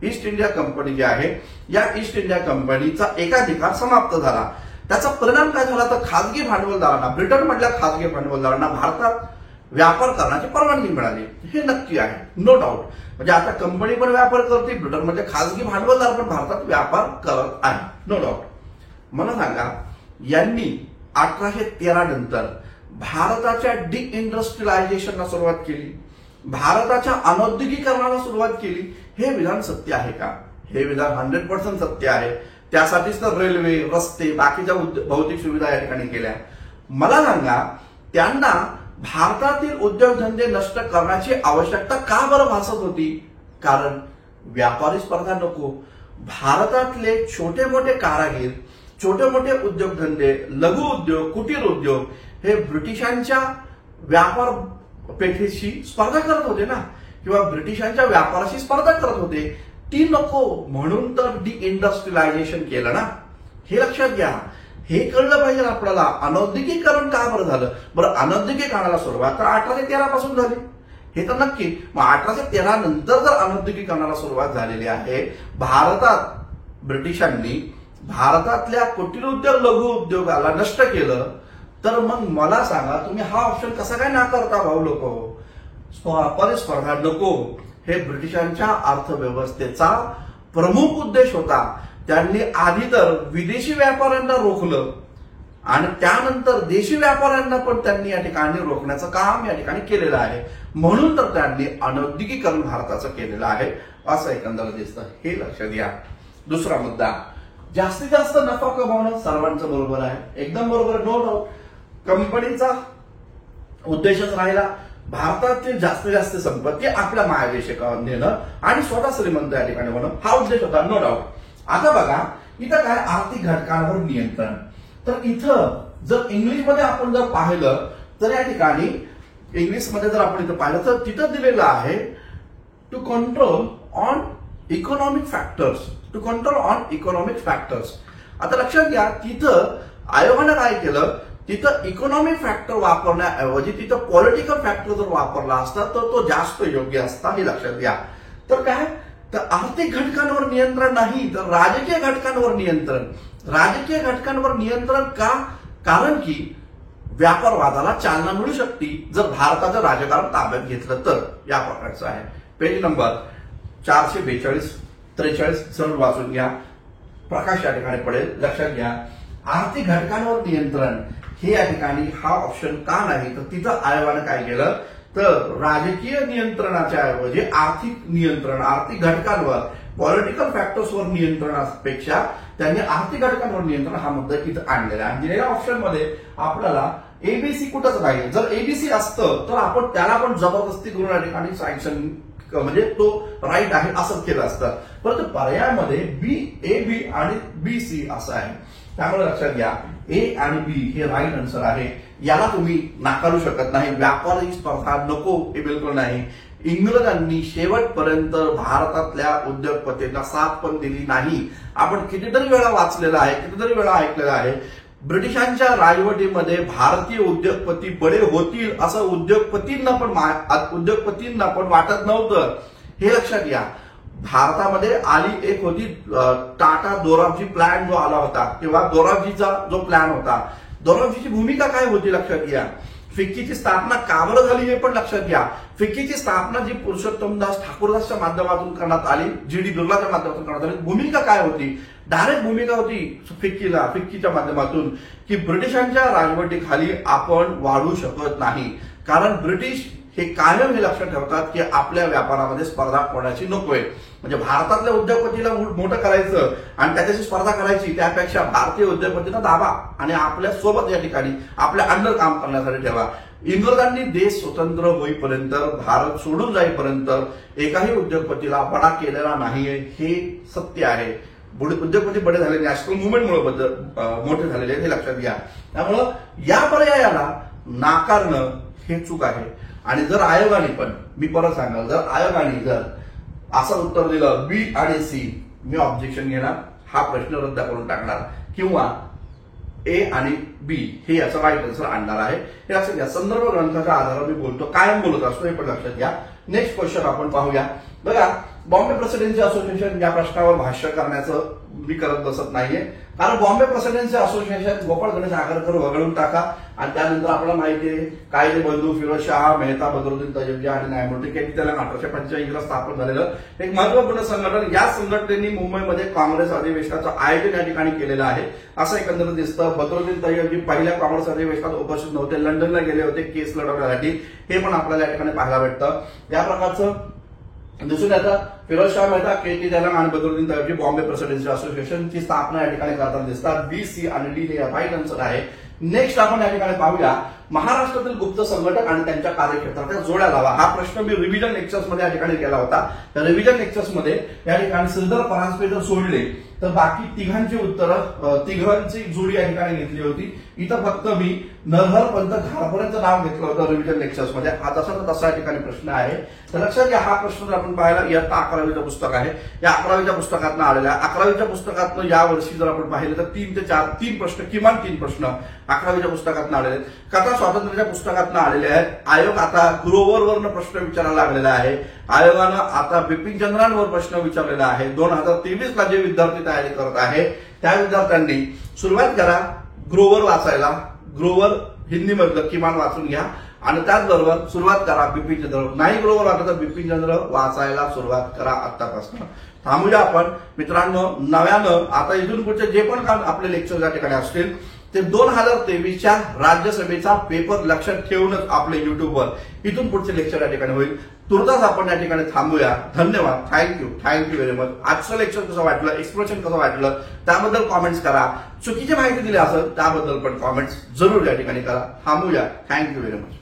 ईस्ट इंडिया कंपनी जी आहे, या ईस्ट इंडिया कंपनीचा एकाधिकार समाप्त झाला. त्याचा परिणाम काय झाला तर खासगी भांडवलदारांना, ब्रिटन मधल्या खासगी भांडवलदारांना भारतात व्यापार करण्याची परवानगी मिळाली. हे नक्की आहे, नो डाऊट. म्हणजे आता कंपनी पण व्यापार करते, ब्रिटन मधले खासगी भांडवलदार पण भारतात व्यापार करत आहे, नो डाऊट. मला सांगा, यांनी 1813 नंतर भारताच्या डिइंडस्ट्रियलायझेशनला सुरुवात केली, भारताच्या अनौद्योगिकरणाला सुरुवात केली. हे विधान सत्य आहे का? हे विधान 100% सत्य आहे. त्यासाठीच तर रेल्वे, रस्ते, बाकीच्या भौतिक सुविधा या ठिकाणी केल्या. मला सांगा, त्यांना भारतातील उद्योगधंदे नष्ट करण्याची आवश्यकता का बरं भासत होती? कारण व्यापारी स्पर्धा नको. भारतातले छोटे मोठे कारागीर, छोटे मोठे उद्योगधंदे, लघु उद्योग, कुटीर उद्योग हे ब्रिटिशांच्या व्यापार पेठेशी स्पर्धा करत होते ना, किंवा ब्रिटिशांच्या व्यापाराशी स्पर्धा करत होते. ती नको म्हणून तर डिइंडस्ट्रियलायझेशन केलं ना. हे लक्षात घ्या, हे कळलं पाहिजे आपल्याला. अनौद्योगिकरण का बरं झालं? बरं, अनौद्योगिकरणाला सुरुवात तर 1813 पासून झाली, हे तर नक्की. मग 1813 नंतर जर अनौद्योगिकरणाला सुरुवात झालेली आहे भारतात, ब्रिटिशांनी भारतातल्या कुटीर उद्योग, लघु उद्योगाला नष्ट केलं, तर मग मला सांगा, तुम्ही हा ऑप्शन कसा काय नाकारता भाऊ लोक? व्यापारी स्पर्धा नको हे ब्रिटिशांच्या अर्थव्यवस्थेचा प्रमुख उद्देश होता. त्यांनी आधी तर विदेशी व्यापाऱ्यांना रोखलं आणि त्यानंतर देशी व्यापाऱ्यांना पण त्यांनी या ठिकाणी रोखण्याचं काम या ठिकाणी केलेलं आहे. म्हणून तर त्यांनी अनौद्योगिकरण भारताचं केलेलं आहे, असं एकंदर दिसतं. हे लक्षात घ्या. दुसरा मुद्दा, जास्तीत जास्त नफा कमावणं सर्वांचं बरोबर आहे, एकदम बरोबर, नो डाऊट. कंपनीचा उद्देशच राहिला भारतातील जास्तीत जास्त संपत्ती आपल्या मायदेशात नेणं आणि स्वतः श्रीमंत या ठिकाणी होणं, हा उद्देश होता, नो डाऊट. आता बघा, इथं काय आर्थिक घटकांवर नियंत्रण. तर इथं जर इंग्लिशमध्ये आपण जर पाहिलं तर या ठिकाणी इंग्लिशमध्ये जर आपण इथं पाहिलं तर तिथं दिलेलं आहे to control on economic factors, to control on economic factors. आता लक्षात घ्या, तिथं आयोगानं काय केलं, तिथं इकॉनॉमिक फॅक्टर वापरण्याऐवजी तिथं पॉलिटिकल फॅक्टर जर वापरला असता तर तो जास्त योग्य असता, हे लक्षात घ्या. तर काय, तर आर्थिक घटकांवर नियंत्रण नाही तर राजकीय घटकांवर नियंत्रण. राजकीय घटकांवर नियंत्रण का? कारण की व्यापारवादाला चालना मिळू शकते जर भारताचं राजकारण ताब्यात घेतलं तर. या प्रकारचं आहे. पेज नंबर 442-43 सरळ वाचून घ्या. प्रकाश या ठिकाणी पडेल. लक्षात घ्या, आर्थिक घटकांवर नियंत्रण हे या ठिकाणी हा ऑप्शन का नाही, तर तिथं आयोगानं काय केलं, तर राजकीय नियंत्रणाच्या ऐवजी आर्थिक नियंत्रण, आर्थिक घटकांवर, पॉलिटिकल फॅक्टर्सवर नियंत्रणापेक्षा त्यांनी आर्थिक घटकांवर नियंत्रण हा मुद्दा इथं आणलेला आहे. दिलेल्या ऑप्शन मध्ये आपल्याला एबीसी कुठंच नाही. जर एबीसी असतं तर आपण त्याला पण जबरदस्ती करून या ठिकाणी सँक्शन म्हणजे तो राईट आहे असं केलं असतं. परंतु पर्यायामध्ये बी, ए बी आणि बी सी असं आहे. त्यामुळे लक्षात घ्या, ए आणि बी हे राईट आन्सर आहे. याला तुम्ही नाकारू शकत नाही. व्यापारी स्पर्धा नको हे बिलकुल नाही. इंग्रजांनी शेवटपर्यंत भारतातल्या उद्योगपतींना साथ पण दिली नाही. आपण कितीतरी वेळा वाचलेलं आहे, कितीतरी वेळा ऐकलेलं आहे. ब्रिटिशांच्या राजवटीमध्ये भारतीय उद्योगपती बडे होतील असं उद्योगपतींना पण वाटत नव्हतं. हे लक्षात घ्या. भारतामध्ये आली एक होती टाटा दोराबजी प्लॅन जो आला होता, तेव्हा दोराबजीचा जो प्लॅन होता, दोराबजीची भूमिका काय होती लक्षात घ्या. फिक्कीची स्थापना का बरं झाली हे पण लक्षात घ्या. फिक्कीची स्थापना जी पुरुषोत्तमदास ठाकूरदासच्या माध्यमातून करण्यात आली, जी.डी. बिर्लाच्या माध्यमातून करण्यात आली. भूमिका काय होती? डायरेक्ट भूमिका होती फिक्कीच्या माध्यमातून की ब्रिटिशांच्या राजवटीखाली आपण वाढू शकत नाही. कारण ब्रिटिश हे कायम हे लक्षात ठेवतात की आपल्या व्यापारामध्ये स्पर्धा कोणाची नकोय. म्हणजे भारतातल्या उद्योगपतीला मोठं करायचं आणि त्याच्याशी स्पर्धा करायची, त्यापेक्षा भारतीय उद्योगपतींना दाबा आणि आपल्या सोबत या ठिकाणी आपल्या अंडर काम करण्यासाठी ठेवा. इंग्रजांनी देश स्वतंत्र होईपर्यंत, भारत सोडून जाईपर्यंत एकाही उद्योगपतीला बडा केलेला नाहीये, हे सत्य आहे. उद्योगपती बडे झाले नॅशनल मुवमेंटमुळे मोठे झालेले हे लक्षात घ्या. त्यामुळं या पर्यायाला नाकारणं हे चूक आहे. आणि जर आयोगाने पण, मी परत सांगाल, जर आयोगाने जर असं उत्तर दिलं बी आणि सी, मी ऑब्जेक्शन घेणार, हा प्रश्न रद्द करून टाकणार, किंवा ए आणि बी हे याचं राईट आन्सर आणणार आहे. हे लक्षात घ्या. संदर्भ ग्रंथाच्या आधारावर मी बोलतो, कायम बोलत असतो, हे पण लक्षात घ्या. नेक्स्ट क्वेश्चन आपण पाहूया. बघा, बॉम्बे प्रेसिडेन्सी असोसिएशन या प्रश्नावर भाष्य करण्याचं मी करत बसत नाहीये, कारण बॉम्बे प्रेसिडेन्सी असोसिएशन गोपाळ गणेश आगरकर वगळून टाका. आणि त्यानंतर आपल्याला माहिती आहे कायदे बंधू फिरोज शाह मेहता, बदरुद्दीन तय्यबजी आणि न्यायमूर्ती के टी तेलंग 1885 ला स्थापन झालेलं एक महत्वपूर्ण संघटन. या संघटनेने मुंबईमध्ये काँग्रेस अधिवेशनाचं आयोजन या ठिकाणी केलेलं आहे असं एकंदरीत दिसतं. बदरुद्दीन तय्यबजी पहिल्या काँग्रेस अधिवेशनात उपस्थित नव्हते, लंडनला गेले होते केस लढवण्यासाठी, हे पण आपल्याला या ठिकाणी पाहायला भेटतं. या प्रकारचं दिसून येतं. फिरोज शाह मेहता, के टी तेलंग आणि बदरुद्दीन तय्यबजी बॉम्बे प्रेसिडेन्सी असोसिएशनची स्थापना या ठिकाणी करताना दिसतात. बी, सी आणि डी हे राईट आन्सर आहे. नेक्स्ट आपण या ठिकाणी पाहूया, महाराष्ट्रातील गुप्त संघटक आणि त्यांच्या कार्यक्षेत्राच्या जोड्या लावा. हा प्रश्न मी रिव्हिजन लेक्चर्स मध्ये या ठिकाणी केला होता. त्या रिव्हिजन लेक्चर्स मध्ये या ठिकाणी श्रीधर परांजपे जर सोडले तर बाकी तिघांची उत्तरं, तिघांची जोडी या ठिकाणी घेतली होती. इथं फक्त मी नरहर पंत घारपुरेंचं नाव घेतलं होतं रिव्हिजन लेक्चर्स मध्ये. हा तसा तर तसा या ठिकाणी प्रश्न आहे. तर लक्षात घ्या, हा प्रश्न जर आपण पाहिला, इयत्ता 11वीचं पुस्तक आहे, या 11वीच्या पुस्तकातनं आलेला आहे. 11वीच्या पुस्तकातनं या वर्षी जर आपण पाहिलं तर 3 ते 4 3 प्रश्न, किमान 3 प्रश्न 11वीच्या पुस्तकातनं आलेले आहेत. कथा स्वातंत्र्याच्या पुस्तकातनं आलेले आहेत. आयोग आता ग्रोव्हरवरनं प्रश्न विचारायला लागलेला आहे. आयोगानं आता बिपिन चंद्रांवर प्रश्न विचारलेला आहे. 2023 ला जे विद्यार्थी तयारी करत आहे त्या विद्यार्थ्यांनी सुरुवात करा ग्रोव्हर वाचायला. ग्रोव्हर हिंदी मधलं किमान वाचून घ्या आणि त्याचबरोबर सुरुवात करा बिपिन चंद्र. नाही ग्रोव्हर वाटलं तर बिपिन चंद्र वाचायला सुरुवात करा आतापासून. थांबूया आपण मित्रांनो. नव्यानं आता इथून पुढचे जे पण काम आपले लेक्चर या ठिकाणी असतील ते 2023च्या राज्यसभेचा पेपर लक्षात ठेवूनच आपले युट्यूबवर इथून पुढचे लेक्चर या ठिकाणी होईल. तुर्तास आपण या ठिकाणी थांबूया. धन्यवाद. Thank you very much. आजचं लेक्चर कसं वाटलं, एक्सप्लेनेशन कसं वाटलं त्याबद्दल कॉमेंट्स करा. चुकीची माहिती दिली असेल त्याबद्दल पण कॉमेंट्स जरूर या ठिकाणी करा. थांबूया. Thank you very much.